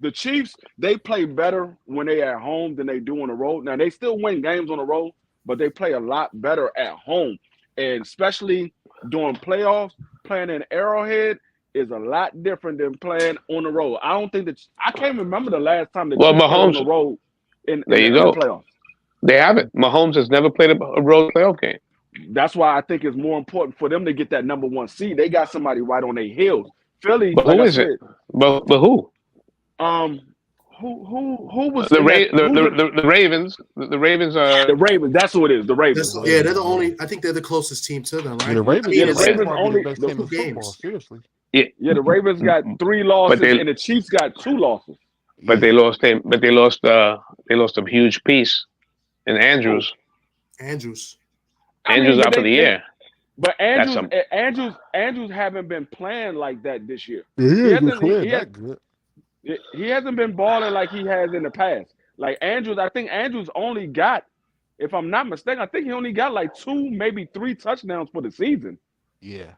The Chiefs, they play better when they at home than they do on the road. Now, they still win games on the road, but they play a lot better at home. And especially during playoffs, playing in Arrowhead is a lot different than playing on the road. I can't remember the last time Chiefs Mahomes played on the road in the playoffs. They haven't. Mahomes has never played a road playoff game. That's why I think it's more important for them to get that number 1 seed. They got somebody right on their heels. Philly, but who is it? But who? Who was the Ravens? The Ravens are the Ravens. That's who it is. The Ravens. They're the only. I think they're the closest team to them, right? Yeah, the Ravens. The Ravens only the best team in football. Seriously. Yeah, the Ravens got 3 losses, and the Chiefs got 2 losses. But they lost him. But they lost a huge piece in Andrews. Andrews out for the year. But Andrews haven't been playing like that this year. He hasn't been balling like he has in the past. Like Andrews, I think Andrews only got, if I'm not mistaken, I think he only got like 2, maybe 3 touchdowns for the season. Yeah.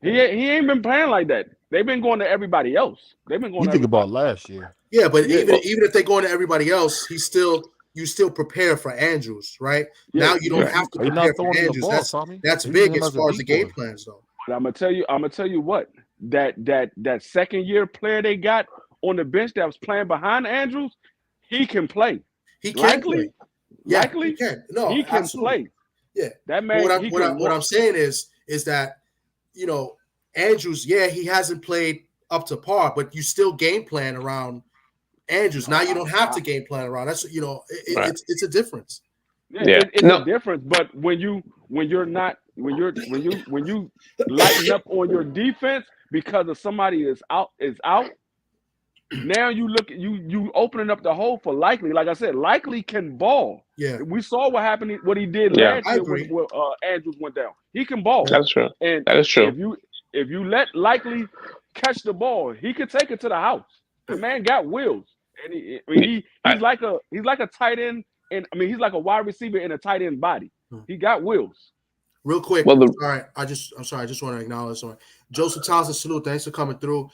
He ain't been playing like that. They've been going to everybody else. They've been going. You think about last year. Yeah, but even if they're going to everybody else, you still prepare for Andrews, right? Yeah. Now you don't have to prepare for Andrews. That's big as far as the game plans, though. But I'm gonna tell you what. That second year player they got on the bench that was playing behind Andrews, he can play. He can play. Yeah, likely, he can. No, he can play. Yeah, that man. What I'm saying is that Andrews, he hasn't played up to par, but you still game plan around Andrews. Now you don't have to game plan around. That's it's a difference. Yeah, it's a difference. But when you lighten up on your defense because of somebody is out. Now you opening up the hole for Likely. Like I said, Likely can ball. Yeah, we saw what he did last year when Andrews went down. He can ball. That's true. And that is true. If you let Likely catch the ball, he could take it to the house. The man got wheels, and he's like a tight end, and he's like a wide receiver in a tight end body. He got wheels. Real quick, all right. I'm sorry. I just want to acknowledge someone. Joseph Townsend, salute. Thanks for coming through.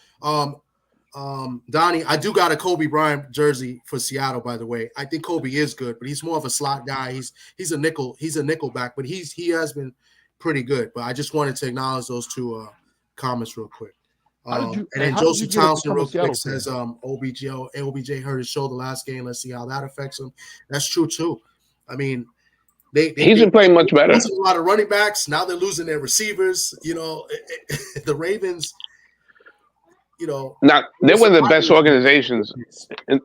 Donnie, I do got a Kobe Bryant jersey for Seattle, by the way. I think Kobe is good, but he's more of a slot guy. He's a nickel back, but he has been pretty good. But I just wanted to acknowledge those two comments real quick. And then Joseph Townsend real quick says OBJ hurt his shoulder last game. Let's see how that affects him. That's true too. I mean, he's been playing much better. Losing a lot of running backs. Now they're losing their receivers. You know, the Ravens. You know, now they're one of the best organizations, and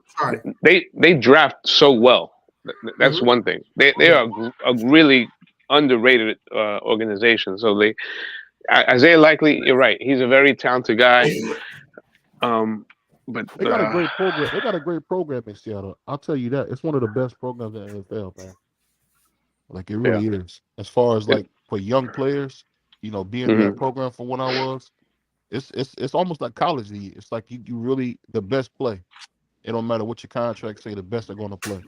they draft so well. That's one thing. They are a really underrated organization. So Isaiah Likely, you're right. He's a very talented guy. But they got a great program. They got a great program in Seattle. I'll tell you that. It's one of the best programs in the NFL, man. Like it really is. As far as like for young players, you know, being in that program for when I was. It's almost like college league. It's like you really the best play. It don't matter what your contract say. The best are going to play.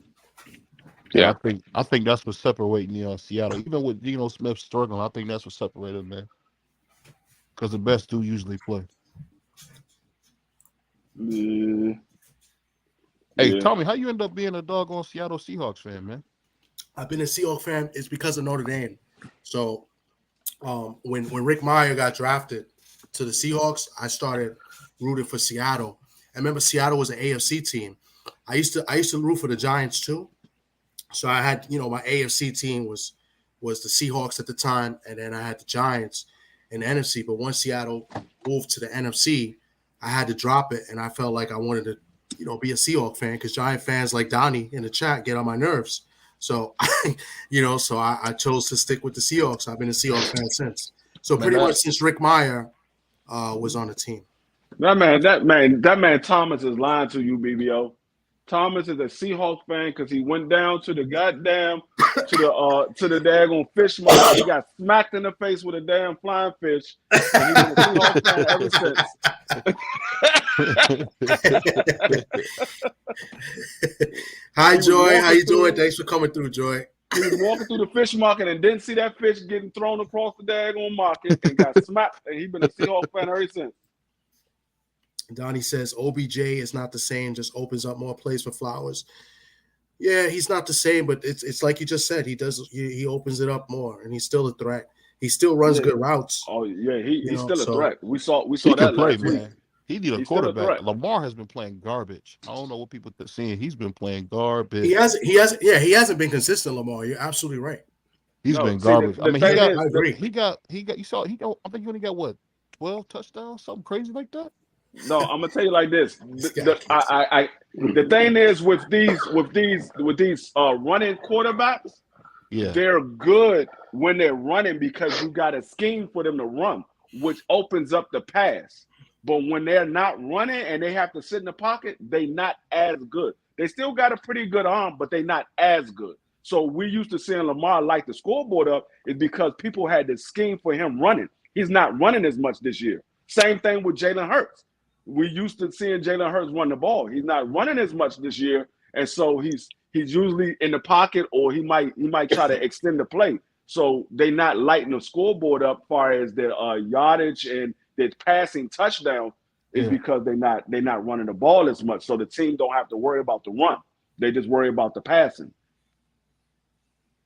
Yeah, I think that's what separating Seattle. Even with Geno Smith struggling, I think that's what separated, man. Because the best do usually play. Hey, Tommy, how you end up being a doggone Seattle Seahawks fan, man? I've been a Seahawks fan. It's because of Notre Dame. So when Rick Meyer got drafted to the Seahawks, I started rooting for Seattle. I remember Seattle was an AFC team. I used to root for the Giants too. So I had, my AFC team was the Seahawks at the time, and then I had the Giants in the NFC. But once Seattle moved to the NFC, I had to drop it, and I felt like I wanted to, be a Seahawks fan because Giant fans like Donnie in the chat get on my nerves. So, I chose to stick with the Seahawks. I've been a Seahawks fan since. So pretty much since Rick Meyer was on the team. That man Thomas is lying to you, BBO. Thomas is a Seahawks fan because he went down to the goddamn to the daggone fish market. He got smacked in the face with a damn flying fish. And he's been a Seahawks fan ever since. Hi, Joy. How you doing? Thanks for coming through, Joy. He was walking through the fish market and didn't see that fish getting thrown across the daggone market and got smacked. And he's been a Seahawks fan ever since. Donnie says OBJ is not the same, just opens up more plays for Flowers. Yeah, he's not the same, but it's like you just said. He opens it up more, and he's still a threat. He still runs good routes. Oh yeah, he's still a threat. We saw that last week. He need a quarterback. Lamar has been playing garbage. I don't know what people are saying. He's been playing garbage. He hasn't been consistent, Lamar. You're absolutely right. He's been garbage. I agree. He got. You saw. I think he only got 12 touchdowns, something crazy like that. No, I'm gonna tell you like this. The thing is with these running quarterbacks, they're good when they're running because you got a scheme for them to run, which opens up the pass. But when they're not running and they have to sit in the pocket, they not as good. They still got a pretty good arm, but they not as good. So we used to seeing Lamar light the scoreboard up is because people had this scheme for him running. He's not running as much this year. Same thing with Jalen Hurts. We used to seeing Jalen Hurts run the ball. He's not running as much this year, and so he's usually in the pocket or he might try to extend the play. So they not lighting the scoreboard up far as their yardage and their passing touchdown is because they're not running the ball as much. So the team don't have to worry about the run. They just worry about the passing.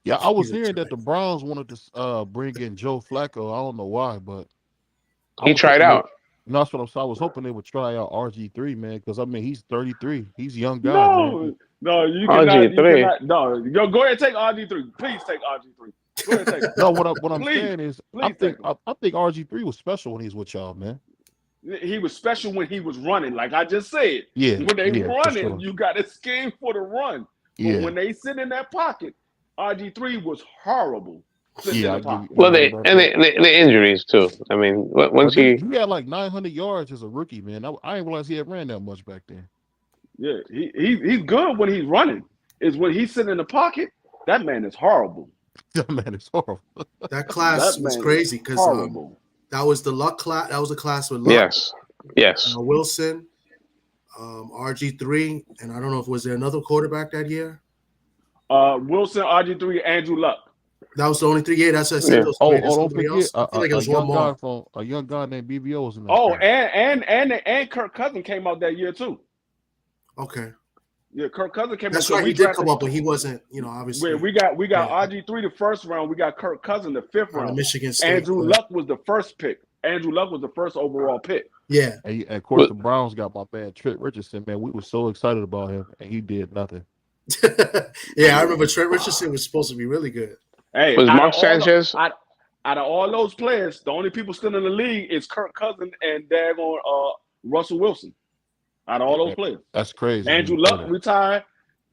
Yeah, I was hearing that the Browns wanted to bring in Joe Flacco. I don't know why, but he tried out. No, that's what I'm saying. I was hoping they would try out RG3, man, because he's 33. He's a young guy. No, you cannot. Go ahead and take RG3. Please take RG3. Go ahead and take it. No, what I'm saying is, I think RG3 was special when he's with y'all, man. He was special when he was running, like I just said. Yeah. When they running, you got a scheme for the run. But when they sit in that pocket, RG3 was horrible. Well, the injuries too. I mean, once he had like 900 yards as a rookie, man. I didn't realize he had ran that much back then. Yeah, he's good when he's running. Is when he's sitting in the pocket. That man is horrible. That man is horrible. That class was crazy because that was the Luck class. That was a class with Luck. Yes. Wilson, RG3, and I don't know if was there another quarterback that year. Wilson, RG3, Andrew Luck. That was the only 3. Yeah, that's what I said. Yeah. Those Oh, three. There's don't nobody forget else. I feel like it was one more. a young guy named BBO was in that. Oh, squad. and Kirk Cousins came out that year too. Okay. Yeah, Kirk Cousins came That's out. right. He did come up, but he wasn't, obviously. We got Yeah. RG3 the first round. We got Kirk Cousins the 5th Out of round. Michigan State. Andrew Luck was the first pick. Andrew Luck was the first overall pick. Yeah. And of course, the Browns got my man Trent Richardson. Man, we were so excited about him, and he did nothing. Yeah, I remember Trent Richardson was supposed to be really good. Hey, Was out Mark of all Sanchez? out of all those players, the only people still in the league is Kirk Cousins and daggone Russell Wilson. Out of all those players, That's crazy. Andrew Luck retired,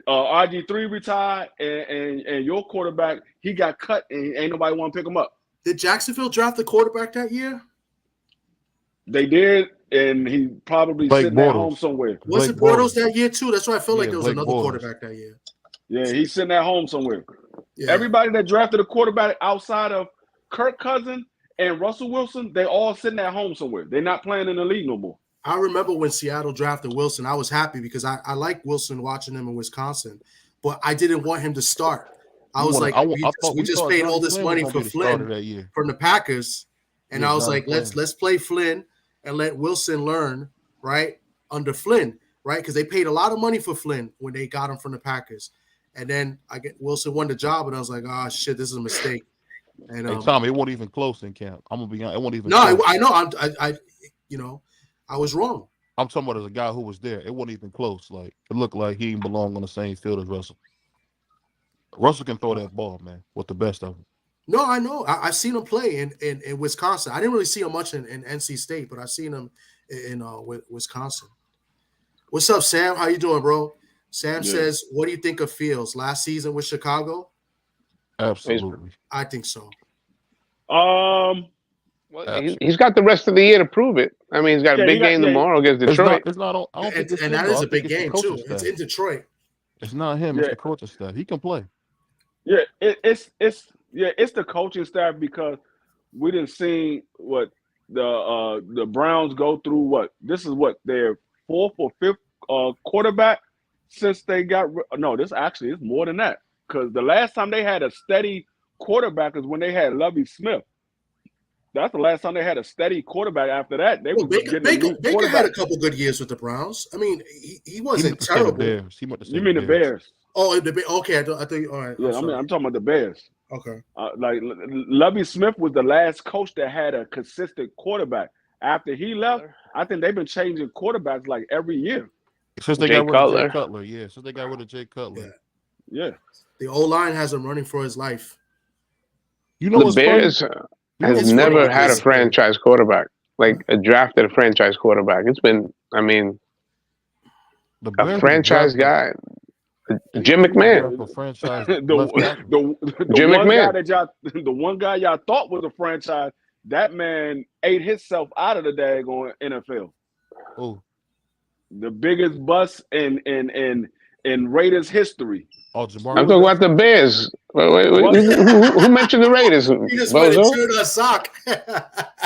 RG3 retired, and your quarterback, he got cut, and ain't nobody want to pick him up. Did Jacksonville draft the quarterback that year? They did, and he probably Blake sitting at Bortles. home somewhere. Was it Bortles that year too? That's why I feel like Yeah, there was Blake another Bortles. quarterback that year. Yeah, he's sitting at home somewhere. Yeah. Everybody that drafted a quarterback outside of Kirk Cousins and Russell Wilson, they all sitting at home somewhere. They're not playing in the league no more. I remember when Seattle drafted Wilson, I was happy because I like Wilson watching him in Wisconsin, but I didn't want him to start. I was like, we just paid all this money for Flynn from the Packers, and I was like, let's play Flynn and let Wilson learn, right, under Flynn, right, because they paid a lot of money for Flynn when they got him from the Packers, and then Wilson won the job, and I was like, oh shit, this is a mistake. And hey, Tommy, it wasn't even close in camp. I'm gonna be honest, it wasn't even. No, close. I know, I was wrong. I'm talking about as a guy who was there. It wasn't even close. Like it looked like he didn't belong on the same field as Russell. Russell can throw that ball, man, with the best of them. No, I know. I've seen him play in Wisconsin. I didn't really see him much in NC State, but I've seen him in Wisconsin. What's up, Sam? How you doing, bro? Sam says, what do you think of Fields last season with Chicago? Absolutely. I think so. Well, he's got the rest of the year to prove it. I mean, he's got a big game tomorrow against Detroit. And that is a big game too. It's in Detroit. It's not him. It's the coaching staff. He can play. Yeah, it's the coaching staff because we didn't see what the Browns go through. What this is what their 4th or 5th quarterback since they got this actually is more than that because the last time they had a steady quarterback is when they had Lovie Smith. That's the last time they had a steady quarterback. After that, they were getting Baker had a couple good years with the Browns. I mean, he wasn't terrible. You mean the Bears? Oh, okay. I think all right. Yeah, I'm talking about the Bears. Okay. Like Lovie Smith was the last coach that had a consistent quarterback. After he left, I think they've been changing quarterbacks like every year. Since they got rid of Jay Cutler, yeah. Since they got rid of Jay Cutler, yeah. The O-line has him running for his life. You know, the Bears has never had a franchise quarterback, like a drafted franchise quarterback. It's been, I mean, a franchise guy. Jim McMahon. Jim McMahon. The one guy y'all thought was a franchise, that man ate himself out of the daggone NFL. Oh, the biggest bust in Raiders history. I'm talking about the Bears. Who mentioned the Raiders? He just went and turned a sock.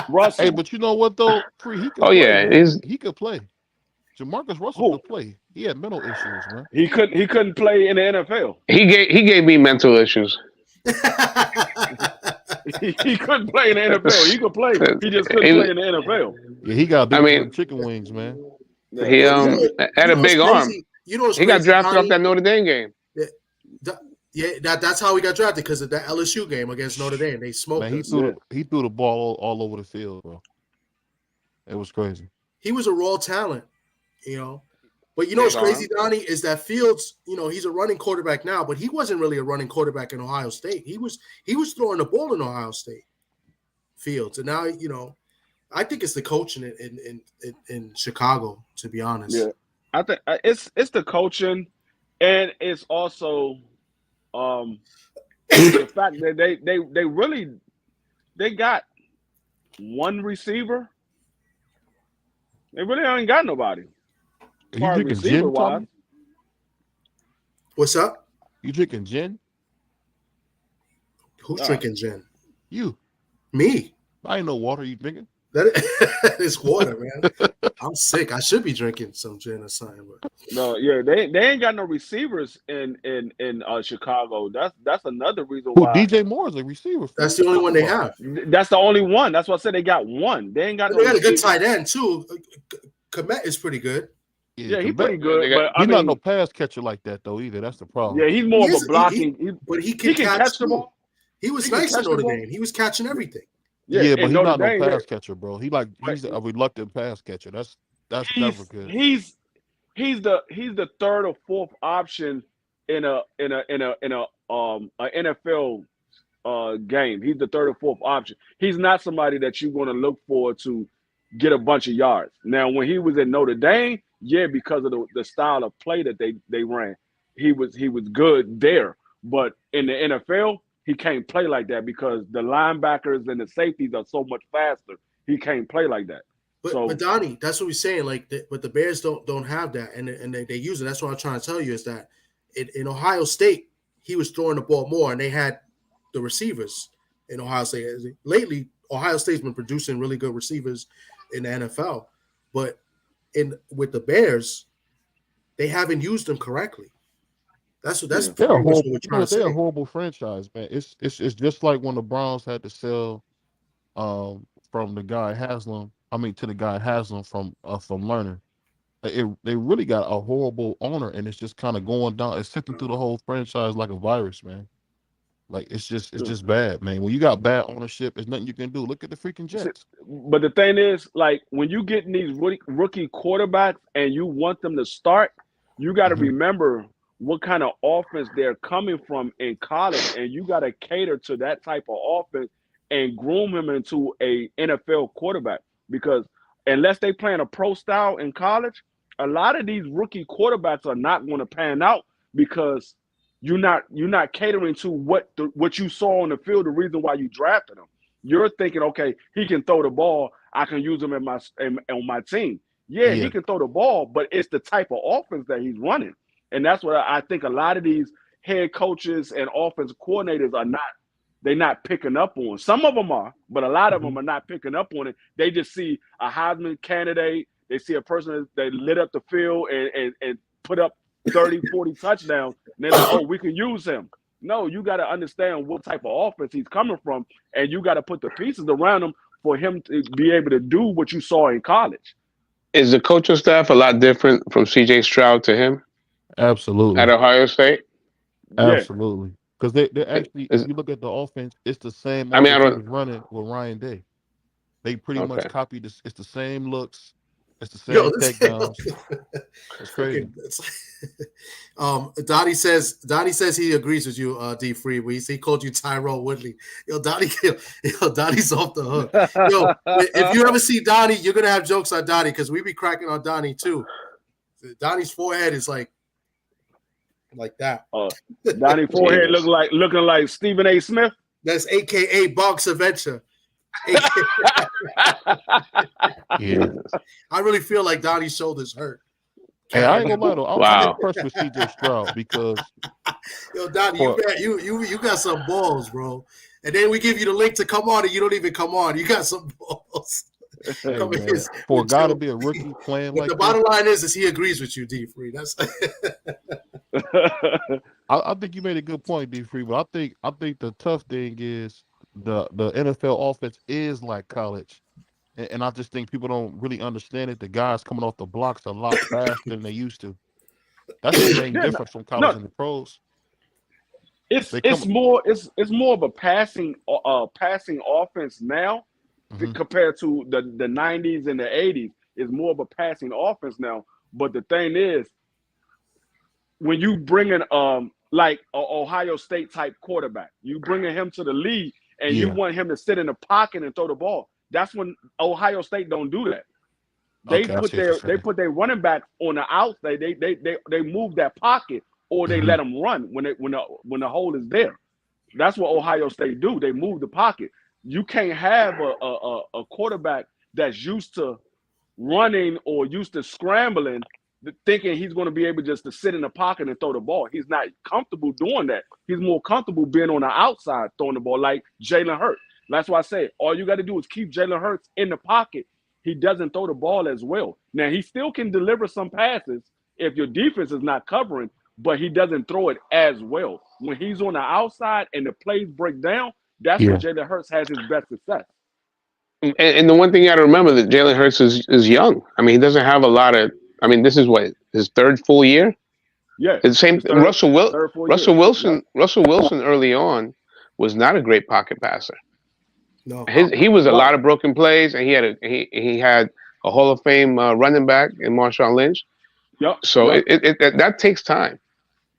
Russell. Hey, but you know what though? He could play. Jamarcus Russell could play. He had mental issues, man. He couldn't play in the NFL. He gave me mental issues. he couldn't play in the NFL. He could play. He just couldn't play in the NFL. Yeah, he got big chicken wings, man. He had a big arm. He got drafted off that Notre Dame game. That's how he got drafted because of that LSU game against Notre Dame. They smoked man, he threw the ball all over the field, bro. It was crazy. He was a raw talent, But what's crazy, Donnie, is that Fields, he's a running quarterback now, but he wasn't really a running quarterback in Ohio State. He was throwing the ball in Ohio State. Fields, and now I think it's the coaching in Chicago, to be honest. Yeah, I think it's the coaching, and it's also the fact that they got one receiver. They really ain't got nobody. You drinking gin, Tommy? What's up? You drinking gin? Who's drinking gin? You. Me. I ain't no water. You drinking? That is water, man. I'm sick. I should be drinking some gin or something. But. No, yeah, they ain't got no receivers in Chicago. That's another reason Who why. DJ Moore is a receiver. That's the only one they have. That's the only one. That's why I said they got one. They ain't got. They got a good tight end too. Komet is pretty good. Yeah, he's pretty good. But he's not no pass catcher like that though either. That's the problem. Yeah, he's more of a blocking. But he can catch the ball. He was nice in Notre Dame. He was catching everything. Yeah, but he's not no pass catcher, bro. He's a reluctant pass catcher. That's never good. He's the third or fourth option in a NFL game. He's the third or fourth option. He's not somebody that you're going to look for to get a bunch of yards. Now, when he was at Notre Dame, yeah, because of the style of play that they ran, he was good there. But in the NFL, he can't play like that because the linebackers and the safeties are so much faster. He can't play like that. But Donnie, that's what we're saying. Like, but the Bears don't have that, and they use it. That's what I'm trying to tell you is that in Ohio State, he was throwing the ball more, and they had the receivers in Ohio State. Lately, Ohio State's been producing really good receivers in the NFL, but with the Bears, they haven't used them correctly. They're a horrible franchise, man. It's just like when the Browns had to sell from the guy Haslam. I mean, to the guy Haslam from Lerner. They really got a horrible owner, and it's just kind of going down. It's sifting through the whole franchise like a virus, man. Like it's just bad, man. When you got bad ownership, there's nothing you can do. Look at the freaking Jets. But the thing is, like when you get these rookie quarterbacks and you want them to start, you got to remember what kind of offense they're coming from in college, and you got to cater to that type of offense and groom him into a NFL quarterback. Because unless they playing a pro style in college, a lot of these rookie quarterbacks are not going to pan out because you're not catering to what you saw on the field. The reason why you drafted him, you're thinking, okay, he can throw the ball. I can use him on my team. Yeah, he can throw the ball, but it's the type of offense that he's running. And that's what I think a lot of these head coaches and offensive coordinators are not. They're not picking up on. Some of them are, but a lot of them are not picking up on it. They just see a Heisman candidate. They see a person that lit up the field and put up 30, 40 touchdowns. And they're like, oh, we can use him. No, you got to understand what type of offense he's coming from, and you got to put the pieces around him for him to be able to do what you saw in college. Is the coaching staff a lot different from C.J. Stroud to him? Absolutely. At Ohio State? Absolutely. Because they actually, if you look at the offense, it's the same. I was running with Ryan Day. They pretty much copied this. It's the same looks. It's the same takedowns. It's crazy. Donnie says he agrees with you, D Free. He called you Tyrone Woodley. Donnie's off the hook. If you ever see Donnie, you're gonna have jokes on Donnie because we be cracking on Donnie too. Donnie's forehead is like that. Donnie's forehead looking like Stephen A. Smith. That's AKA Box Adventure. Yeah, I really feel like Donnie's shoulders hurt. Hey, I ain't gonna lie though. I'm impressed with CJ Stroud because Donnie, you got some balls, bro. And then we give you the link to come on, and you don't even come on. You got some balls. Hey, for a guy to be a rookie playing like the bottom line is he agrees with you, D Free. That's I think you made a good point, D Free. But I think the tough thing is the NFL offense is like college. And I just think people don't really understand it. The guys coming off the blocks a lot faster than they used to. That's the main difference from college and the pros. It's more of a passing offense now compared to the 90s and the 80s. It's more of a passing offense now. But the thing is, when you bring in like an Ohio State type quarterback, you bringing him to the league and you want him to sit in the pocket and throw the ball. That's when Ohio State don't do that. They put their running back on the outside. They move that pocket or they let them run when the hole is there. That's what Ohio State do. They move the pocket. You can't have a quarterback that's used to running or used to scrambling, thinking he's going to be able just to sit in the pocket and throw the ball. He's not comfortable doing that. He's more comfortable being on the outside throwing the ball like Jalen Hurts. That's why I say all you got to do is keep Jalen Hurts in the pocket. He doesn't throw the ball as well. Now, he still can deliver some passes if your defense is not covering, but he doesn't throw it as well. When he's on the outside and the plays break down, that's when Jalen Hurts has his best success. And the one thing you got to remember that Jalen Hurts is young. I mean, he doesn't have a lot of. I mean, this is what his third full year. Yeah, it's the same. Russell Wilson early on was not a great pocket passer. No, he was a lot of broken plays, and he had a Hall of Fame running back in Marshawn Lynch. Yep. So that takes time.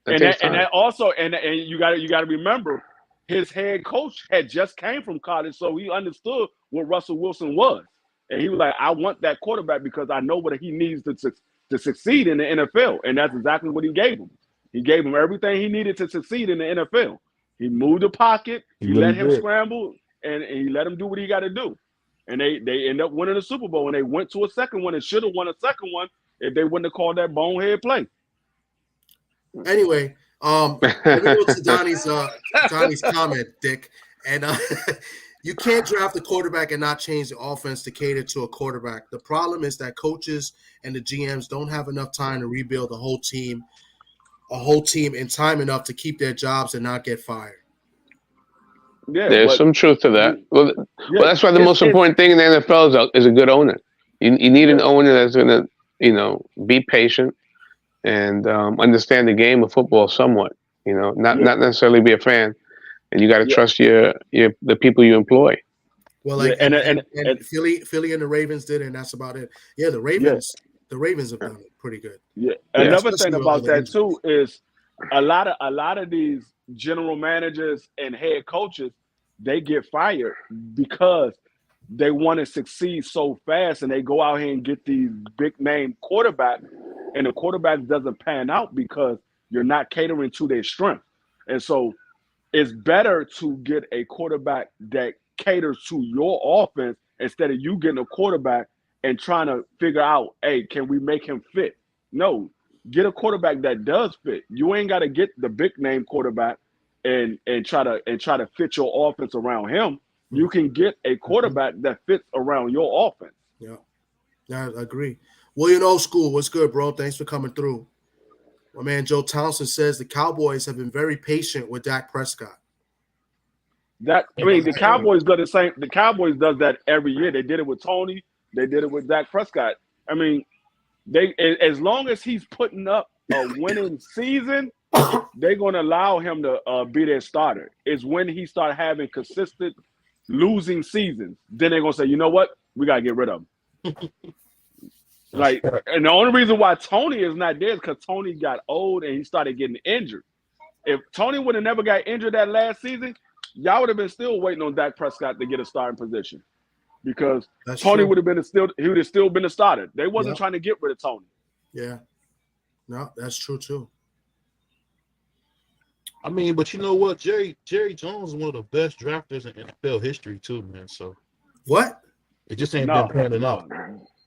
And that also you got to remember, his head coach had just came from college, so he understood what Russell Wilson was, and he was like, "I want that quarterback because I know what he needs to succeed in the NFL," and that's exactly what he gave him. He gave him everything he needed to succeed in the NFL. He moved the pocket, he let him scramble, and he let him do what he got to do. And they end up winning the Super Bowl, and they went to a second one and should have won a second one if they wouldn't have called that bonehead play. Anyway, let me go to Donnie's comment, Dick. And you can't draft a quarterback and not change the offense to cater to a quarterback. The problem is that coaches and the GMs don't have enough time to rebuild a whole team in time enough to keep their jobs and not get fired. Yeah, there's some truth to that. Well, that's why the most important thing in the NFL is a good owner. You need an owner that's going to, be patient and understand the game of football somewhat. Not necessarily be a fan, and you got to trust the people you employ. Well, and Philly and the Ravens did, and that's about it. Yeah, the Ravens have done it pretty good. Yeah, another thing about that too is a lot of these general managers and head coaches, they get fired because they want to succeed so fast, and they go out here and get these big name quarterbacks, and the quarterback doesn't pan out because you're not catering to their strength. And so it's better to get a quarterback that caters to your offense instead of you getting a quarterback and trying to figure out, hey, can we make him fit? No, get a quarterback that does fit. You ain't got to get the big name quarterback and try to fit your offense around him. You can get a quarterback that fits around your offense. Yeah, I agree. William Old School, what's good, bro? Thanks for coming through. My man Joe Townsend says the Cowboys have been very patient with Dak Prescott. The Cowboys do the same. The Cowboys does that every year. They did it with Tony. They did it with Dak Prescott. I mean, as long as he's putting up a winning season, they're going to allow him to be their starter. It's when he start having consistent losing seasons, then they're going to say, you know what? We got to get rid of him. And the only reason why Tony is not there is because Tony got old and he started getting injured. If Tony would have never got injured that last season, y'all would have been still waiting on Dak Prescott to get a starting position because Tony would have still been a starter. They wasn't trying to get rid of Tony. Yeah. No, that's true too. I mean, but you know what? Jerry Jones is one of the best drafters in NFL history too, man. So what? It just ain't been panning out.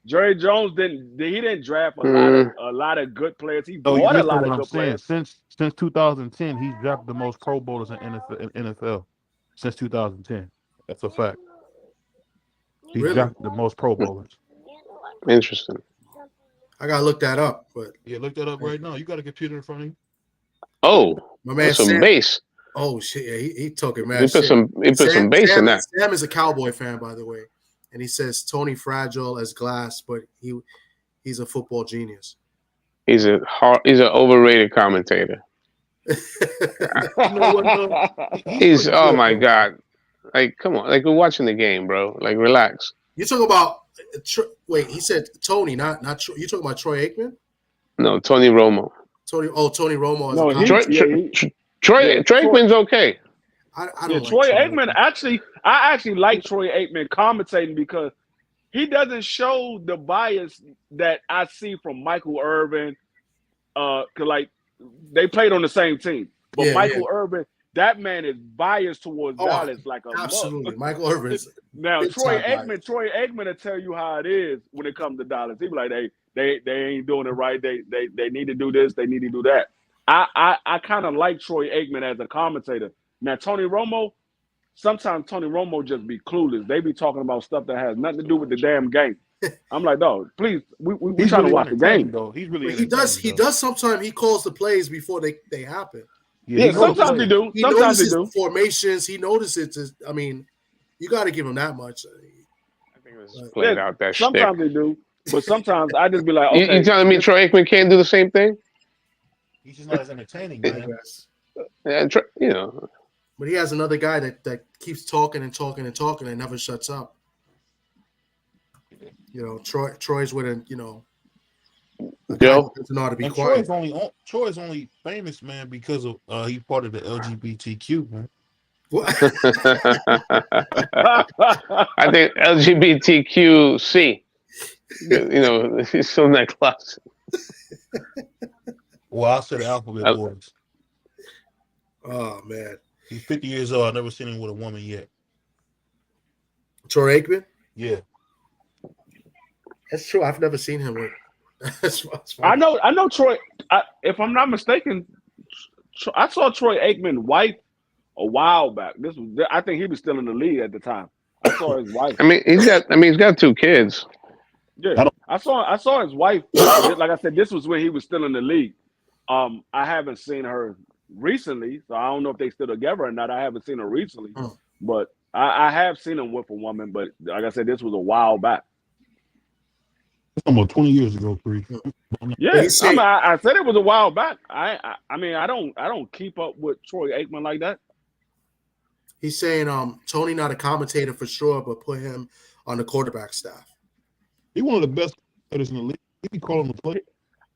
Jerry Jones didn't draft a lot of good players. He bought a lot of good players. Since 2010, he's drafted the most Pro Bowlers in NFL. Since 2010, that's a fact. He's drafted the most Pro Bowlers. Interesting. I gotta look that up, but look that up right now. You got a computer in front of you. Oh, my man, some Sam, bass. Oh shit, yeah, he talking man. He put some bass in that. Sam is a Cowboy fan, by the way, and he says Tony fragile as glass, but he's a football genius. He's an overrated commentator. He's oh my god, like come on, like we're watching the game, bro. Like relax. You talking about? Wait, he said Tony, not you talking about Troy Aikman? No, Tony Romo. Tony Romo. Troy Aikman's okay. I don't Troy Aikman. Actually, I actually like Troy Aikman commentating because he doesn't show the bias that I see from Michael Irvin. Cause like they played on the same team, but Michael Irvin, that man is biased towards Dallas like a absolutely. Michael Irvin's now Troy Aikman will tell you how it is when it comes to Dallas. He be like, they ain't doing it right. They need to do this. They need to do that. I kind of like Troy Aikman as a commentator. Now Tony Romo, sometimes Tony Romo just be clueless. They be talking about stuff that has nothing to do with the damn game. I'm like, dog, please, we trying to watch the game. Though. He's really he does sometimes he calls the plays before they happen. Yeah, sometimes he do. He notices the formations. He notices. I mean, you got to give him that much. I think it was played out that shit. Sometimes they do, but sometimes I just be like, okay. You telling me Troy Aikman can't do the same thing? He's just not as entertaining, man. Yeah, you know. But he has another guy that keeps talking and talking and talking and never shuts up. You know, Troy's with a, you know, Joe doesn't know how to be quiet. Troy's only famous, man, because of he's part of the LGBTQ, man. I think LGBTQC. You know, he's still in that class. Well, I'll say the alphabet boys. Oh man, he's 50 years old. I've never seen him with a woman yet. Troy Aikman? Yeah, that's true. I've never seen him with. That's I know Troy. If I'm not mistaken, I saw Troy Aikman's wife a while back. I think he was still in the league at the time. I saw his wife. He's got 2 kids. Yeah, I saw his wife. Like I said, this was when he was still in the league. I haven't seen her recently, so I don't know if they still together or not. I haven't seen her recently, but I have seen him with a woman. But like I said, this was a while back. Almost 20 years ago, Free. Yeah, I said it was a while back. I don't keep up with Troy Aikman like that. He's saying Tony not a commentator for sure, but put him on the quarterback staff. He's one of the best players in the league. He be calling the play.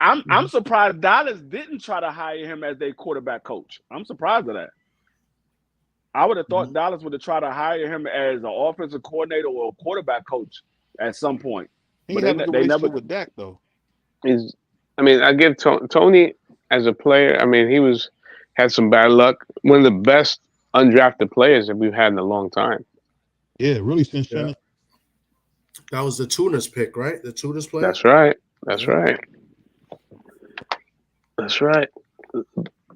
I'm surprised Dallas didn't try to hire him as their quarterback coach. I'm surprised of that. I would have thought Dallas would have tried to hire him as an offensive coordinator or a quarterback coach at some point. He had a good never with Dak though. I give Tony as a player. He had some bad luck. One of the best undrafted players that we've had in a long time. Yeah, really since Shannon. That was the Tunas pick, right? The Tunas player. That's right. That's right.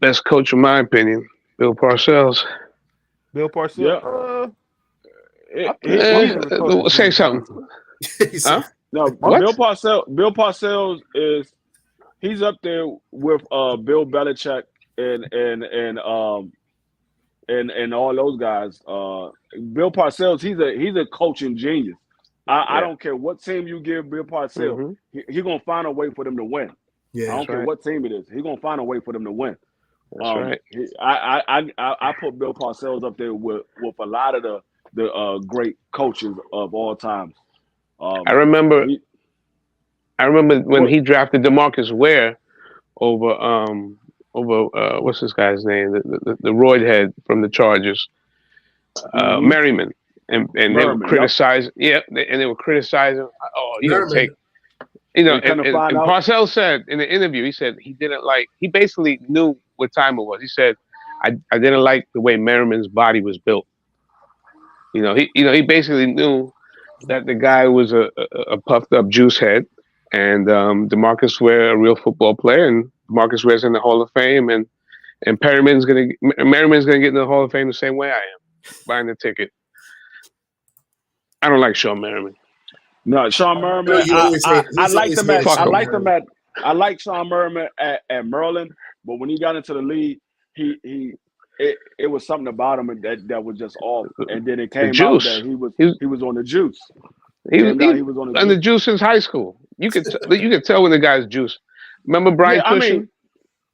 Best coach, in my opinion, Bill Parcells. Bill Parcells. Yeah. Say something. Huh? No, what? Bill Parcells he's up there with Bill Belichick and all those guys. Bill Parcells, he's a coaching genius. I don't care what team you give Bill Parcells, he's gonna find a way for them to win. Yeah, I don't care what team it is, he's gonna find a way for them to win. That's right. I put Bill Parcells up there with a lot of the great coaches of all times. I remember when he drafted DeMarcus Ware over what's this guy's name, the roid head from the Chargers, Merriman, and they were criticizing. Yep. And they were criticizing. Oh, you don't take. You know, and Parcells said in the interview, he said he didn't like. He basically knew what time it was. He said, "I didn't like the way Merriman's body was built." He basically knew that the guy was a puffed up juice head, and DeMarcus Ware a real football player, and DeMarcus Ware's in the Hall of Fame, and Merriman's gonna get in the Hall of Fame the same way I am, buying the ticket. I don't like Sean Merriman. No, Sean Merriman. I like Sean Merriman at Maryland, but when he got into the league, it was something about him that was just off. And then it came out that he was on the juice. He was on the juice since high school. You could tell when the guy's juice. Remember Brian Cushing?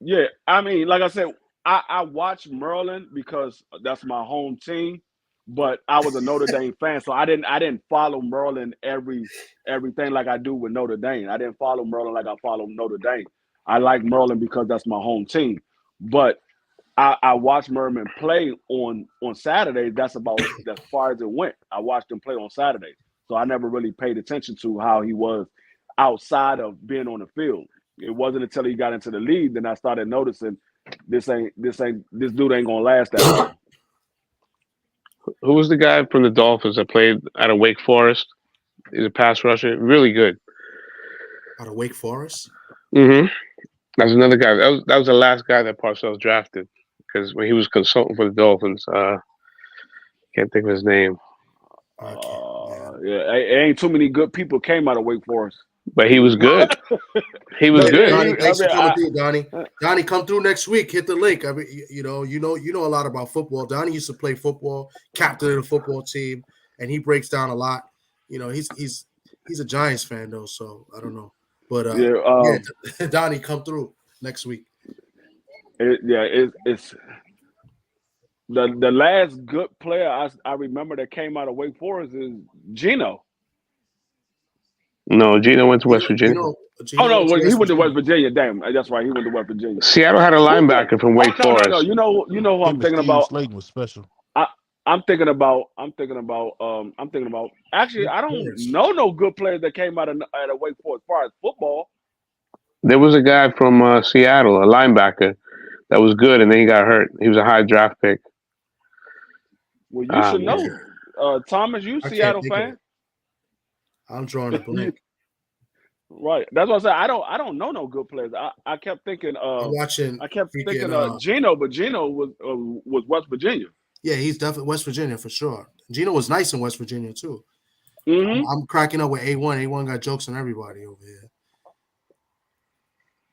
Like I said, I watched Maryland because that's my home team. But I was a Notre Dame fan, so I didn't follow Maryland everything like I do with Notre Dame. I didn't follow Maryland like I follow Notre Dame. I like Maryland because that's my home team. But I watched Merriman play on Saturdays. That's about as far as it went. I watched him play on Saturdays, so I never really paid attention to how he was outside of being on the field. It wasn't until he got into the league then I started noticing this dude ain't gonna last that long. Who was the guy from the Dolphins that played out of Wake Forest? He's a pass rusher, really good. Out of Wake Forest? Mm-hmm. That's another guy. That was the last guy that Parcells drafted because when he was consulting for the Dolphins, Can't think of his name. Yeah, ain't too many good people came out of Wake Forest. But he was good. He was good. Donnie, thanks for coming through, Donnie. Donnie, come through next week. Hit the link. I mean, you know a lot about football. Donnie used to play football, captain of the football team, and he breaks down a lot. You know, he's a Giants fan though, so I don't know. But Donnie, come through next week. It's the last good player I remember that came out of Wake Forest is Geno. No, Geno went to West Virginia. He went to West Virginia. Damn, that's right. He went to West Virginia. Seattle had a linebacker from Wake Forest. No. You know who I'm thinking about. Slayton was special. I'm thinking about. Actually, I don't know no good players that came out of Wake Forest as far as football. There was a guy from Seattle, a linebacker, that was good, and then he got hurt. He was a high draft pick. Well, you should know. Thomas, you Seattle fan? I'm drawing a blank. Right. That's what I said. I don't know no good players. I kept thinking Geno, but Geno was West Virginia. Yeah, he's definitely West Virginia for sure. Geno was nice in West Virginia too. Mm-hmm. I'm cracking up with A1. A1 got jokes on everybody over here.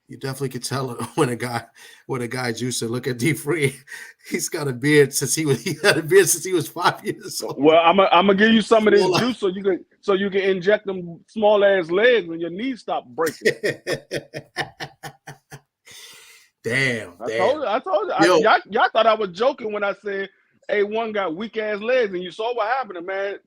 You definitely could tell when a guy juicing. Look at D Free. He's got a beard since he had a beard since he was 5 years old. Well, I'm gonna give you some of this juice so you can inject them small ass legs when your knees stop breaking. Damn. I told you. Y'all thought I was joking when I said A1 got weak ass legs, and you saw what happened.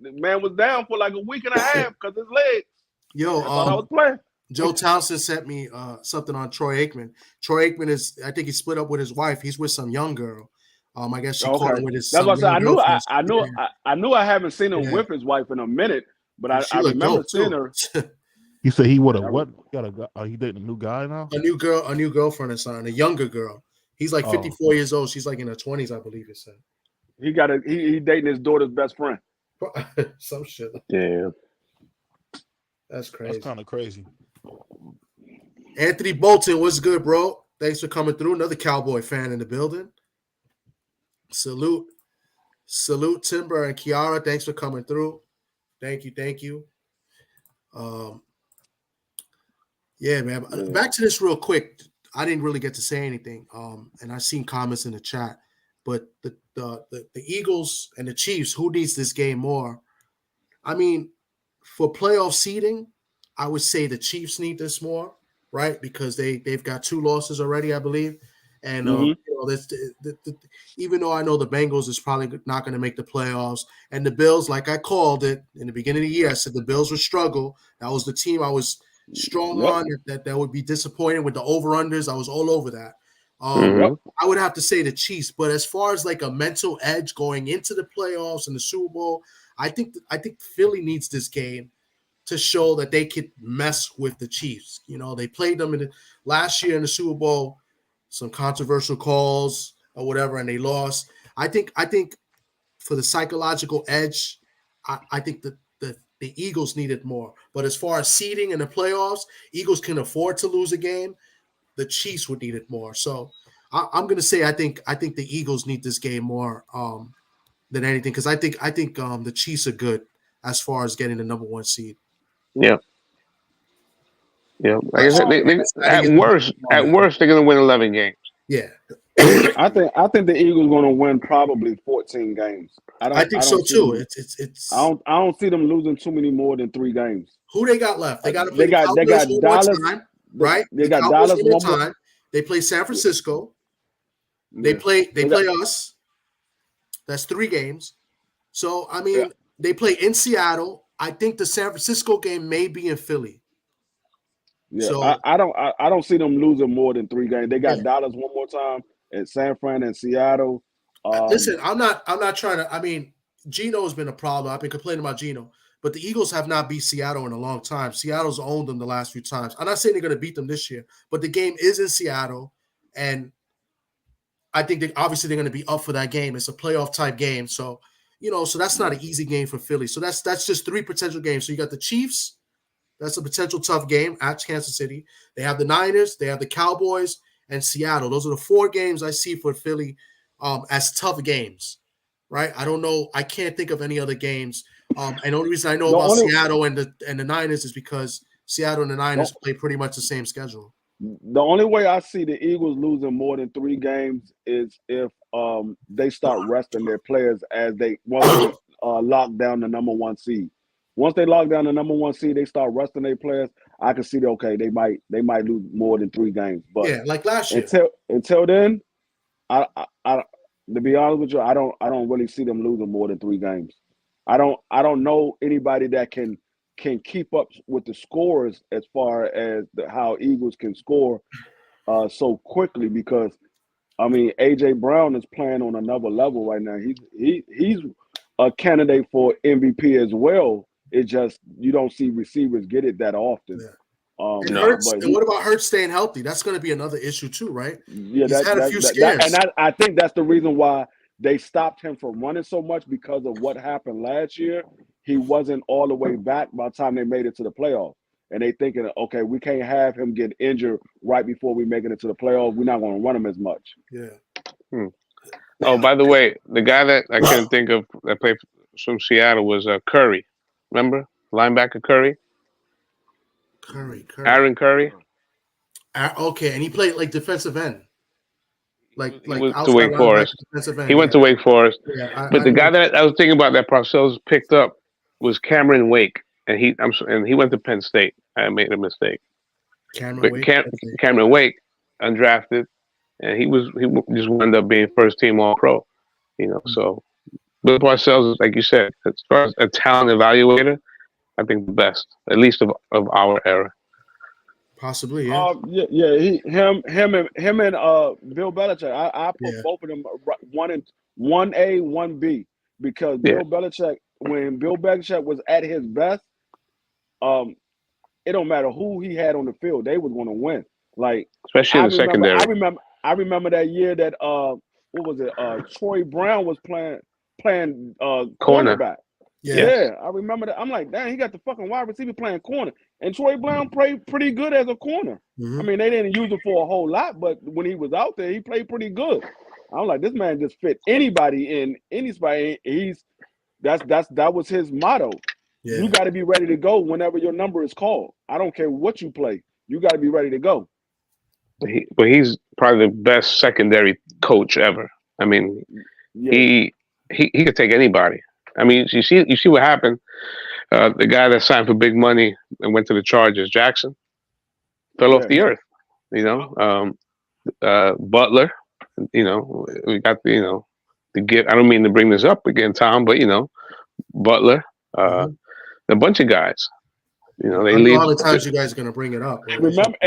The man was down for like a week and a half because his legs. Yo, I was playing. Joe Townsend sent me something on Troy Aikman. Troy Aikman I think he split up with his wife. He's with some young girl. I guess she caught him with his. That's what I said. I knew I haven't seen him with his wife in a minute, but I remember seeing her. You say he would have what? He dating a new guy now? A new girlfriend or something. A younger girl. He's like 54 years old. She's like in her 20s, I believe it said. He dating his daughter's best friend. Some shit. Yeah. That's crazy. That's kind of crazy. Anthony Bolton, what's good, bro? Thanks for coming through. Another Cowboy fan in the building. Salute Timber and Kiara. Thanks for coming through. Thank you. Yeah, man. Back to this real quick. I didn't really get to say anything. And I've seen comments in the chat, but the Eagles and the Chiefs, who needs this game more? I mean, for playoff seeding, I would say the Chiefs need this more, right? Because they've got 2 losses already, I believe. And even though I know the Bengals is probably not going to make the playoffs, and the Bills, like I called it in the beginning of the year, I said the Bills would struggle. That was the team I was strong on, that would be disappointed with the over-unders. I was all over that. I would have to say the Chiefs, but as far as like a mental edge going into the playoffs and the Super Bowl, I think Philly needs this game to show that they could mess with the Chiefs. You know, they played them last year in the Super Bowl, some controversial calls or whatever, and they lost. I think for the psychological edge, I think that the Eagles need it more. But as far as seeding in the playoffs, Eagles can afford to lose a game. The Chiefs would need it more. So I'm going to say I think the Eagles need this game more than anything, because I think the Chiefs are good as far as getting the number 1 seed. Yeah. Like I said, at worst, they're going to win 11 games. Yeah. I think the Eagles going to win probably 14 games. I think so too. It's. I don't see them losing too many more than 3 games. Who they got left? They got to play. They got Dallas, right? They got Dallas one more time. They play San Francisco. They play us. That's 3 games. So I mean, they play in Seattle. I think the San Francisco game may be in Philly. Yeah, so, I don't see them losing more than 3 games. They got Dallas one more time, and San Fran and Seattle. Listen, I'm not trying to. I mean, Geno has been a problem. I've been complaining about Geno, but the Eagles have not beat Seattle in a long time. Seattle's owned them the last few times. I'm not saying they're going to beat them this year, but the game is in Seattle, and I think obviously they're going to be up for that game. It's a playoff type game, so so that's not an easy game for Philly. So that's just 3 potential games. So you got the Chiefs. That's a potential tough game at Kansas City. They have the Niners, they have the Cowboys, and Seattle. Those are the 4 games I see for Philly as tough games, right? I don't know. I can't think of any other games. And the only reason I know about Seattle and the Niners is because Seattle and the Niners play pretty much the same schedule. The only way I see the Eagles losing more than 3 games is if they start resting their players once they lock down the number 1 seed. Once they lock down the number 1 seed, they start resting their players. I can see they might lose more than 3 games. But yeah, like last year. Until then, I to be honest with you, I don't really see them losing more than 3 games. I don't know anybody that can keep up with the scores as far as how Eagles can score so quickly, because I mean AJ Brown is playing on another level right now. He's a candidate for MVP as well. It's just you don't see receivers get it that often. Yeah. And what about Hurts staying healthy? That's going to be another issue too, right? Yeah, he's had a few scares. And I think that's the reason why they stopped him from running so much, because of what happened last year. He wasn't all the way back by the time they made it to the playoffs. And they thinking, okay, we can't have him get injured right before we make it into the playoffs. We're not going to run him as much. Yeah. Oh, by the way, the guy that I couldn't think of that played from Seattle was Curry. Remember? Linebacker Curry? Curry. Aaron Curry. Okay, and he played like defensive end. Like he went to Wake Forest. He went to Wake Forest. Yeah, but the guy that I was thinking about that Parcells picked up was Cameron Wake, and he went to Penn State. I made a mistake. Cameron Wake, undrafted, and he just wound up being first team All Pro. So Bill Parcells, like you said, as far as a talent evaluator, I think the best, at least of our era. Possibly, yeah. Him and Bill Belichick. I put both of them 1A, 1B, because Bill Belichick, when Bill Belichick was at his best, it don't matter who he had on the field, they was going to win. Like, especially in the secondary. I remember that year that what was it? Troy Brown was playing cornerback. Yeah, I remember that. I'm like, damn, he got the fucking wide receiver playing corner. And Troy Brown played pretty good as a corner. Mm-hmm. I mean, they didn't use him for a whole lot, but when he was out there, he played pretty good. I'm like, this man just fit anybody in any spot. That was his motto. Yeah. You got to be ready to go whenever your number is called. I don't care what you play. You got to be ready to go. But he's probably the best secondary coach ever. I mean, he could take anybody. I mean, you see what happened. The guy that signed for big money and went to the Chargers, Jackson, fell off the earth. Butler. We got the gift. I don't mean to bring this up again, Tom, but Butler, a bunch of guys. They leave. All the times you guys are gonna bring it up. Remember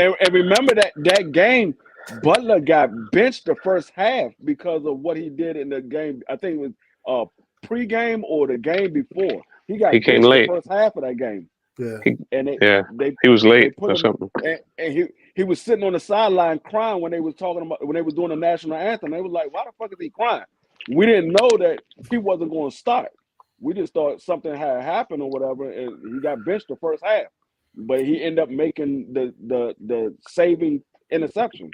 that game, Butler got benched the first half because of what he did in the game. I think it was pre-game or the game before. He came late the first half of that game. Yeah, he was late or something. And he was sitting on the sideline crying when they was doing the national anthem. They was like, "Why the fuck is he crying?" We didn't know that he wasn't going to start. We just thought something had happened or whatever, and he got benched the first half. But he ended up making the saving interception.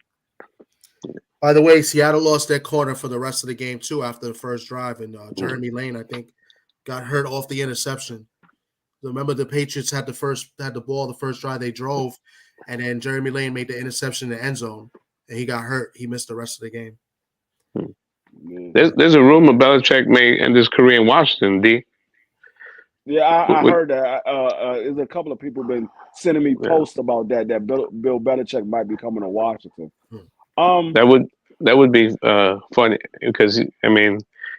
By the way, Seattle lost their corner for the rest of the game too after the first drive, and Jeremy Lane, I think, got hurt off the interception. Remember, the Patriots had the ball the first drive they drove, and then Jeremy Lane made the interception in the end zone, and he got hurt. He missed the rest of the game. There's a rumor Belichick may end his career in Washington, D. Yeah, I heard that. There's a couple of people been sending me posts about that Bill Belichick might be coming to Washington. That would be funny, because I mean,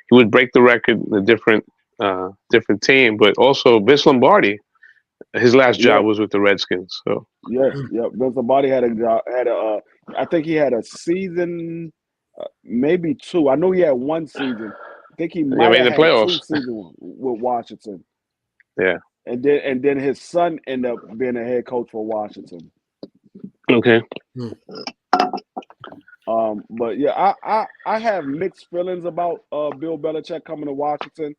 he would break the record in a different team, but also Vince Lombardi, his last job was with the Redskins. So Vince Lombardi had a job. I think he had a season, maybe 2. I know he had 1 season. I think he might have had playoffs. 2 seasons with Washington. Yeah, and then his son ended up being a head coach for Washington. Okay. But yeah, I have mixed feelings about Bill Belichick coming to Washington,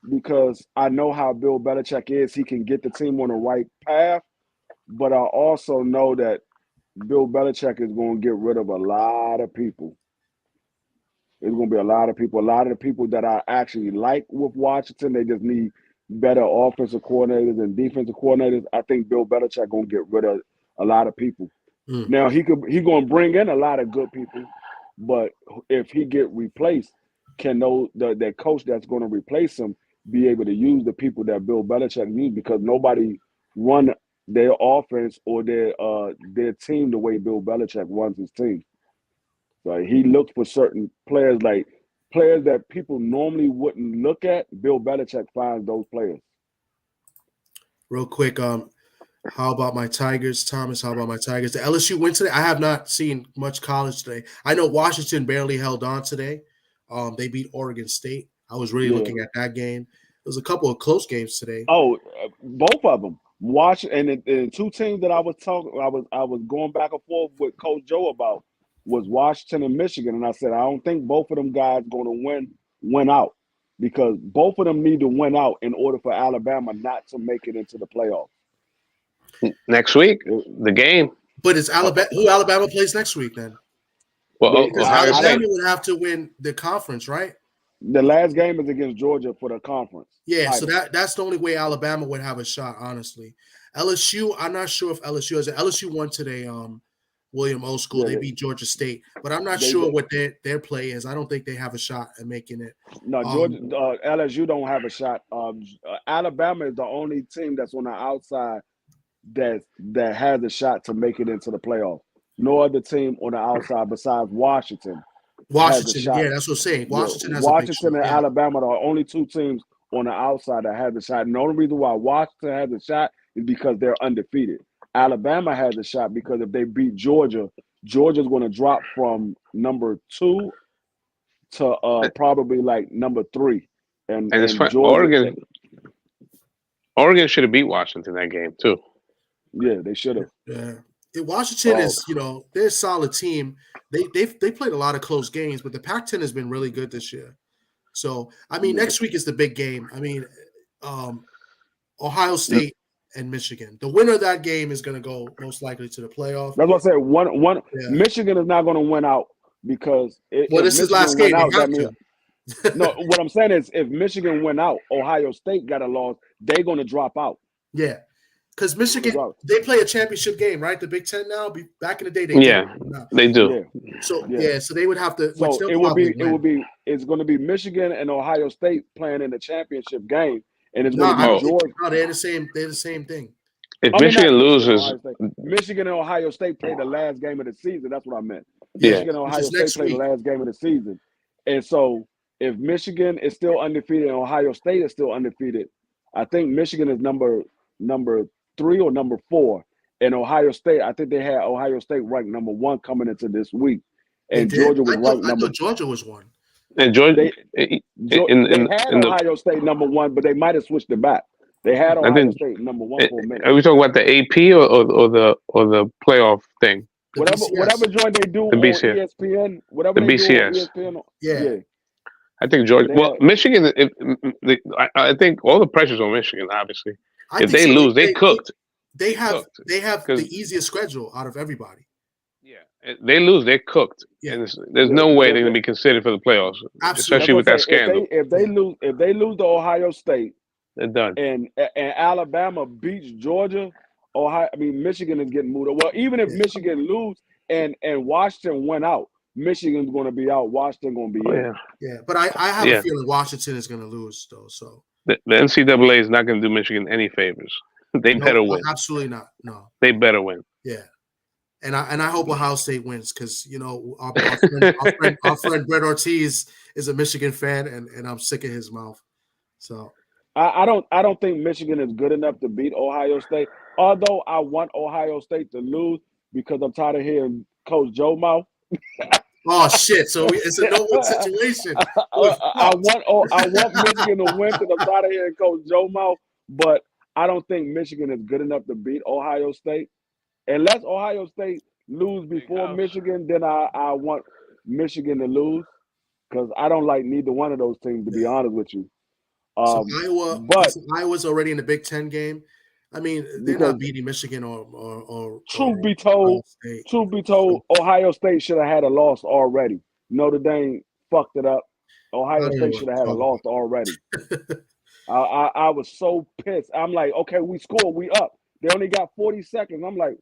because I know how Bill Belichick is. He can get the team on the right path, but I also know that Bill Belichick is going to get rid of a lot of people. It's going to be a lot of people. A lot of the people that I actually like with Washington, they just need better offensive coordinators and defensive coordinators. I think Bill Belichick going to get rid of a lot of people. Now he going to bring in a lot of good people, but if he get replaced, can that coach that's going to replace him be able to use the people that Bill Belichick needs? Because nobody run their offense or their team the way Bill Belichick runs his team. So he looks for certain players, like players that people normally wouldn't look at. Bill Belichick finds those players. Real quick, how about my Tigers, Thomas? How about my Tigers? The LSU win today. I have not seen much college today. I know Washington barely held on today. They beat Oregon State. I was really looking at that game. There was a couple of close games today. Oh, both of them. And the two teams that I was going back and forth with Coach Joe about was Washington and Michigan, and I said I don't think both of them guys going to win out, because both of them need to win out in order for Alabama not to make it into the playoffs. Next week, the game. But it's Alabama. Who Alabama plays next week then? Well, because Alabama would have to win the conference, right? The last game is against Georgia for the conference. Yeah, so that's the only way Alabama would have a shot, honestly. LSU, I'm not sure if LSU has. LSU won today. William Old School. They beat Georgia State, but I'm not sure what their play is. I don't think they have a shot at making it. No, Georgia, LSU don't have a shot. Alabama is the only team that's on the outside that has a shot to make it into the playoff. No other team on the outside besides Washington. Washington, yeah, that's what I'm saying. Washington has Washington and Alabama are the only two teams on the outside that have a shot. And the only reason why Washington has a shot is because they're undefeated. Alabama has a shot because if they beat Georgia, Georgia's going to drop from number 2 to probably like number 3. And it's fun. Oregon should have beat Washington that game too. Yeah, they should have. Yeah. Washington is, they're a solid team. They played a lot of close games, but the Pac-10 has been really good this year. So, I mean, next week is the big game. I mean, Ohio State and Michigan. The winner of that game is going to go most likely to the playoff. That's what I said. Michigan is not going to win out because this is last game. Out, no, what I'm saying is if Michigan win out, Ohio State got a loss, they're going to drop out. Yeah. Because Michigan, they play a championship game, right? The Big Ten now. Back in the day, they do. Yeah. So they would have to. So it's going to be Michigan and Ohio State playing in the championship game, and it's going to be Georgia. No, they're the same thing. If Michigan loses, Michigan and Ohio State play the last game of the season. That's what I meant. Yeah. Michigan and Ohio State play the last game of the season, and so if Michigan is still undefeated and Ohio State is still undefeated, I think Michigan is number 3 or number 4, and Ohio State. I think they had Ohio State ranked number 1 coming into this week, and Georgia was ranked number. I thought Georgia was 1. And Georgia, they had Ohio State number 1, but they might have switched it back. They had Ohio State number 1 for a minute. Are we talking about the AP or the playoff thing? Whatever joint they do on ESPN, whatever the they BCS. do on ESPN. Yeah. I think Georgia. Well, Michigan. I think all the pressure's on Michigan. Obviously, if they lose, they cooked. They have the easiest schedule out of everybody. Yeah, they lose, they're cooked. Yeah. And there's no way they're going to be considered for the playoffs, especially with that scandal. If they lose to Ohio State, they're done. And Alabama beats Georgia, Michigan is getting moved. Well, even if Michigan lose and Washington went out, Michigan's going to be out. Washington going to be in. Yeah, but I have a feeling Washington is going to lose though. So the NCAA is not going to do Michigan any favors. They better win. Absolutely not. No, they better win. Yeah, and I hope Ohio State wins because our friend Brett Ortiz is a Michigan fan, and I'm sick of his mouth. So I don't think Michigan is good enough to beat Ohio State. Although I want Ohio State to lose because I'm tired of hearing Coach Joe mouth. Oh shit! So it's a no-win situation. I want Michigan to win because I'm tired of hearing Coach Joe mouth, but I don't think Michigan is good enough to beat Ohio State. Unless Ohio State lose before Michigan, then I want Michigan to lose because I don't like neither one of those teams, to be honest with you. Iowa's already in the Big Ten game. I mean, they're not beating Michigan or truth be told, Ohio State should have had a loss already. Notre Dame fucked it up. Ohio State should have had a loss already. I was so pissed. I'm like, okay, we scored, we up. They only got 40 seconds. I'm like,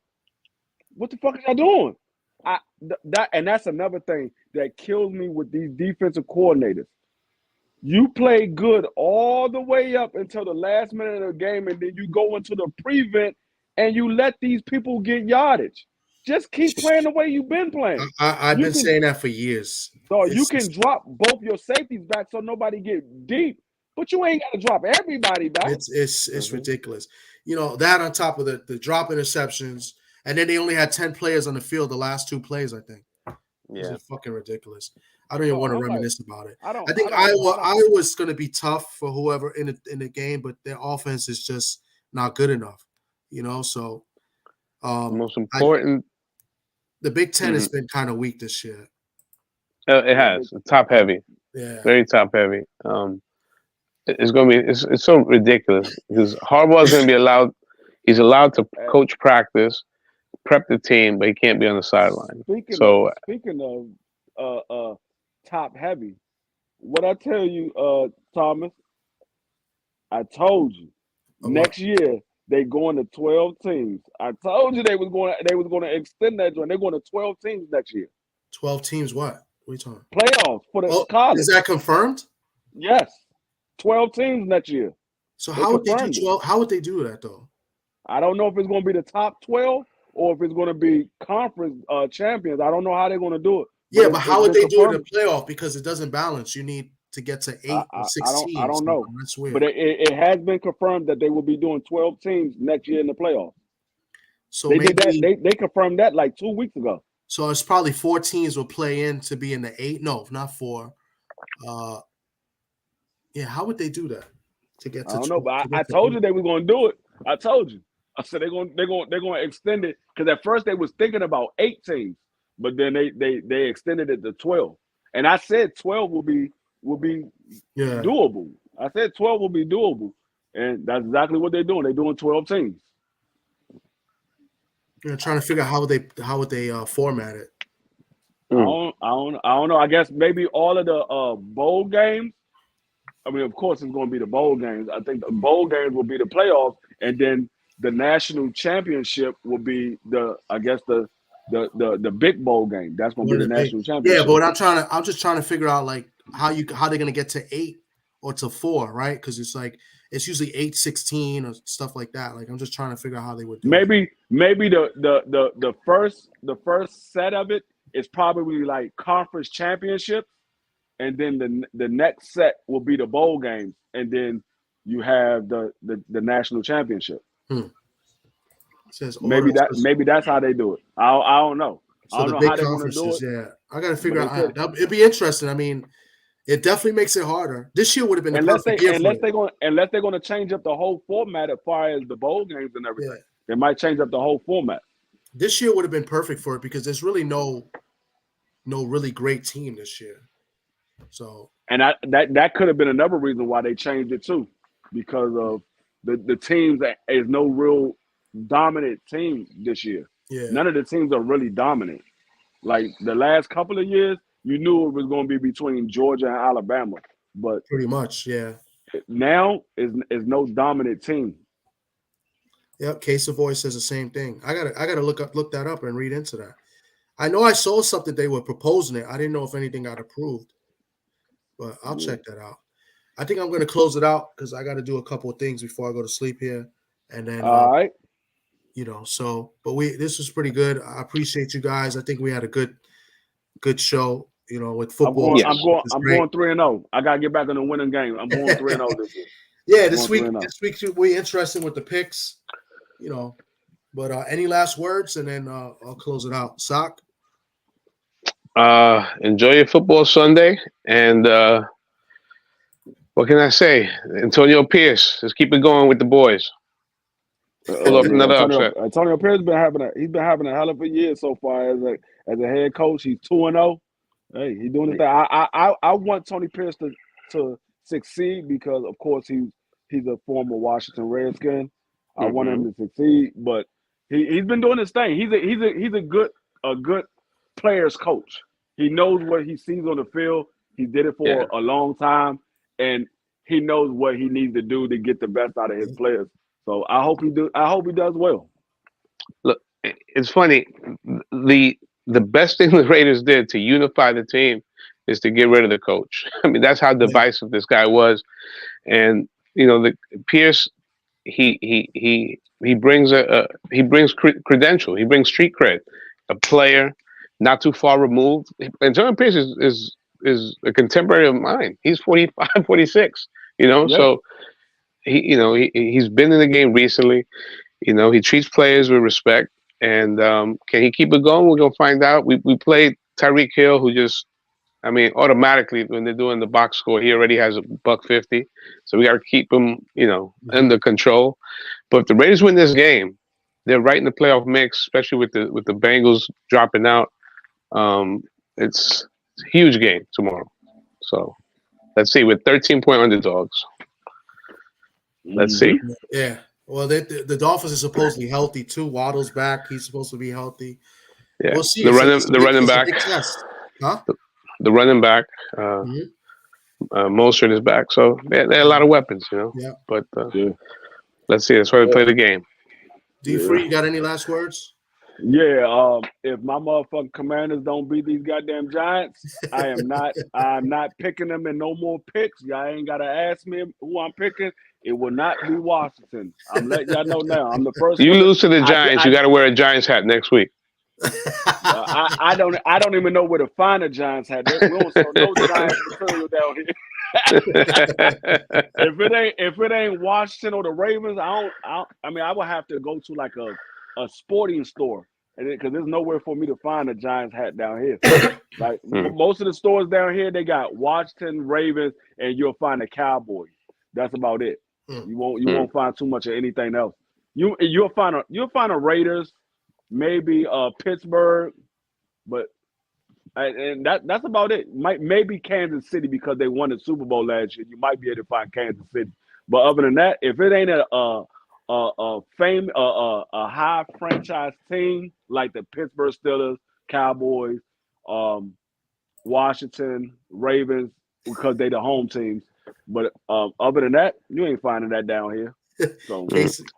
what the fuck are y'all doing? And that's another thing that kills me with these defensive coordinators. You play good all the way up until the last minute of the game, and then you go into the prevent and you let these people get yardage. Just keep playing the way you've been playing. I've been saying that for years. So you can drop both your safeties back so nobody get deep, but you ain't got to drop everybody back. It's ridiculous. That on top of the drop interceptions, and then they only had 10 players on the field the last 2 plays, I think. Yeah. It's fucking ridiculous. I don't even want to reminisce about it. I think Iowa's going to be tough for whoever in the game, but their offense is just not good enough. So the most important. The Big Ten has been kind of weak this year. It has top heavy. Yeah, very top heavy. It's going to be it's so ridiculous because Harbaugh's going to be allowed. He's allowed to coach practice, prep the team, but he can't be on the sideline. Speaking of top heavy, what I tell you, Thomas, I told you next year they going to 12 teams. I told you they was going to extend that joint. They're going to 12 teams next year. 12 teams what? What are you talking? Playoffs for the college. Is that confirmed? Yes. 12 teams next year. So how would they do 12? How would they do that though? I don't know if it's going to be the top 12 or if it's going to be conference champions. I don't know how they're going to do it. Yeah, but how would they do it in the playoff? Because it doesn't balance. You need to get to 8 or 16. I don't know. That's weird. But it has been confirmed that they will be doing 12 teams next year in the playoffs. So they did that. They confirmed that like 2 weeks ago. So it's probably 4 teams will play in to be in the 8. No, not 4. Yeah, how would they do that to get to? I don't know, but I told you they were going to do it. I told you. I said they're going to extend it because at first they was thinking about 8 teams, but then they extended it to 12. And I said 12 will be doable. I said 12 will be doable, and that's exactly what they're doing. They're doing 12 teams. You're trying to figure out how would they format it. I don't know. I guess maybe all of the bowl games. I mean, of course, it's going to be the bowl games. I think the bowl games will be the playoffs, and then the national championship will be the big bowl game. That's going to be the national championship. Yeah, but I'm just trying to figure out like how they're going to get to 8 or to 4, right? Because it's usually 8, 16 or stuff like that. Like I'm just trying to figure out how they would do it. Maybe the first set of it is probably like conference championship. And then the next set will be the bowl games, and then you have the national championship. Maybe that's how they do it. I don't know. So I don't know how they're going to do it. Yeah, I got to figure out. It'd be interesting. I mean, it definitely makes it harder. This year would have been unless they're going to change up the whole format as far as the bowl games and everything. Yeah. They might change up the whole format. This year would have been perfect for it because there's really no really great team this year. So that could have been another reason why they changed it too, because of the teams that is no real dominant team this year. Yeah. None of the teams are really dominant. Like the last couple of years, you knew it was going to be between Georgia and Alabama, but pretty much, yeah. Now is no dominant team. Yep, Case of Voice says the same thing. I gotta look that up and read into that. I know I saw something they were proposing it. I didn't know if anything got approved. But I'll check that out. I think I'm going to close it out because I got to do a couple of things before I go to sleep here. And then, all right. This was pretty good. I appreciate you guys. I think we had a good show, with football. I'm going 3-0. I got to get back in the winning game. I'm going 3-0 this year. Yeah, this week we're interested with the picks, But any last words, and then I'll close it out. Sock? Enjoy your football Sunday, and what can I say? Antonio Pierce, just keep it going with the boys. Pull up another upset. Antonio Pierce he's been having a hell of a year so far as a head coach. He's 2-0. Hey, he's doing his thing. I want Tony Pierce to succeed because of course he's a former Washington Redskin. I want him to succeed, but he's been doing his thing. He's a good player's coach. He knows what he sees on the field. He did it for a long time, and he knows what he needs to do to get the best out of his players. So I hope he does well. Look, it's funny. The best thing the Raiders did to unify the team is to get rid of the coach. I mean, that's how divisive this guy was. And the Pierce, he brings credential. He brings street cred. A player not too far removed. And Jordan Pierce is a contemporary of mine. He's 45, 46. So he's been in the game recently. He treats players with respect. And can he keep it going? We're gonna find out. We played Tyreek Hill, who just, automatically when they're doing the box score, he already has a $150. So we got to keep him, under control. But if the Raiders win this game, they're right in the playoff mix, especially with the Bengals dropping out. It's a huge game tomorrow. So let's see. With 13-point underdogs. Let's see. Yeah. Well, the Dolphins are supposedly healthy too. Waddle's back; he's supposed to be healthy. Yeah, we'll see. The running back, huh? The running back, Mostert is back, so they have a lot of weapons, Yeah. But let's see. That's why we play the game. D-Free, you got any last words? Yeah. If my motherfucking Commanders don't beat these goddamn Giants, I'm not picking them in no more picks. Y'all ain't gotta ask me who I'm picking. It will not be Washington. I'm letting y'all know now. I'm the first. You lose to the Giants, you got to wear a Giants hat next week. I don't even know where to find a Giants hat. We don't sell no Giants material down here. if it ain't Washington or the Ravens, I would have to go to like a sporting store, because there's nowhere for me to find a Giants hat down here. Like most of the stores down here, they got Washington, Ravens, and you'll find a Cowboys. That's about it. You won't find too much of anything else. You'll find a Raiders, maybe Pittsburgh, but and that's about it. Maybe Kansas City, because they won the Super Bowl last year. You might be able to find Kansas City, but other than that, if it ain't a high franchise team like the Pittsburgh Steelers, Cowboys, Washington, Ravens, because they the home teams. But other than that, you ain't finding that down here. So,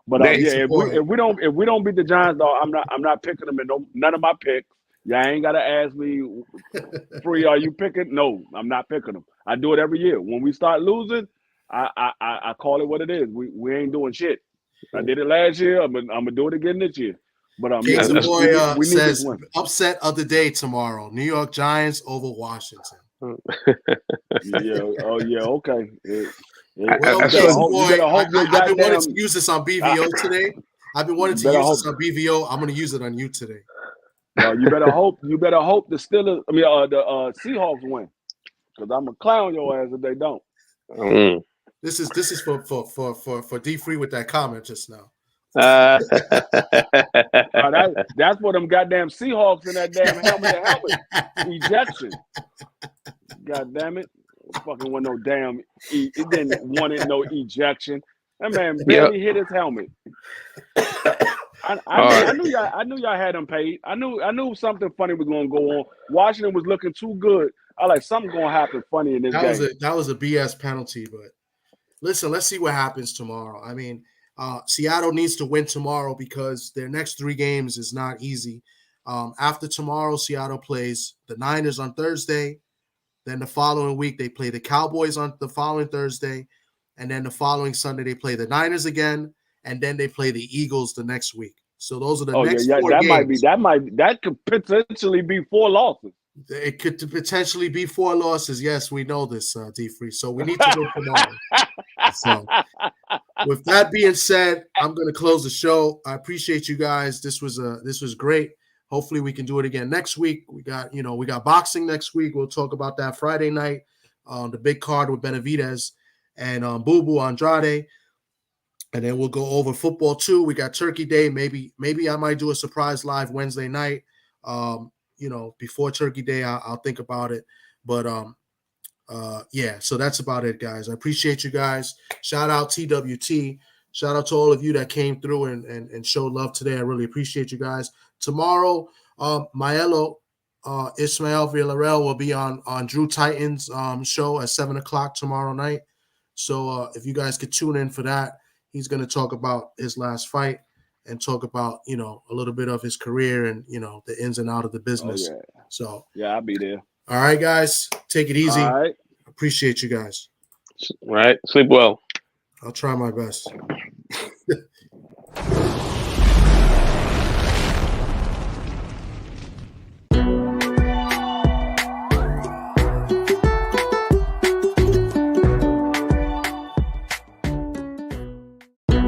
but if we don't beat the Giants, though, I'm not picking them in none of my picks. Y'all ain't gotta ask me, Free, are you picking? No, I'm not picking them. I do it every year. When we start losing, I call it what it is. We ain't doing shit. I did it last year. I'm gonna do it again this year. But we says upset of the day tomorrow: New York Giants over Washington. Yeah. Oh yeah. Okay. I've been wanting to use this on BVO today. I've been wanting to use this on BVO. I'm going to use it on you today. You better hope. You better hope the Steelers. The Seahawks win, because I'm gonna clown your ass if they don't. This is for D-Free with that comment just now. That's for them goddamn Seahawks in that damn helmet ejection. God damn it! Fucking want no damn. It didn't want it no ejection. That man barely hit his helmet. I knew y'all had him paid. I knew something funny was gonna go on. Washington was looking too good. I like something gonna happen funny in this game. That was a BS penalty, but listen, let's see what happens tomorrow. I mean, Seattle needs to win tomorrow because their next 3 games is not easy. After tomorrow, Seattle plays the Niners on Thursday. Then the following week, they play the Cowboys on the following Thursday. And then the following Sunday, they play the Niners again. And then they play the Eagles the next week. So those are the next 4 games. That could potentially be 4 losses. It could potentially be 4 losses. Yes, we know this, D-Free. So we need to win tomorrow. So with that being said, I'm going to close the show. I appreciate you guys. This was great. Hopefully we can do it again next week. We got boxing next week. We'll talk about that Friday night. The big card with Benavidez and Boo Boo Andrade. And then we'll go over football too. We got Turkey Day. Maybe I might do a surprise live Wednesday night. Before Turkey Day, I'll think about it. But so that's about it, guys. I appreciate you guys. Shout out TWT. Shout out to all of you that came through and showed love today. I really appreciate you guys. Tomorrow, Maelo Ismael Villarreal will be on Drew Titan's show at 7:00 tomorrow night. So if you guys could tune in for that, he's going to talk about his last fight and talk about, a little bit of his career and, the ins and out of the business. Oh, yeah. So yeah, I'll be there. All right, guys, take it easy. All right. Appreciate you guys. All right. Sleep well. I'll try my best.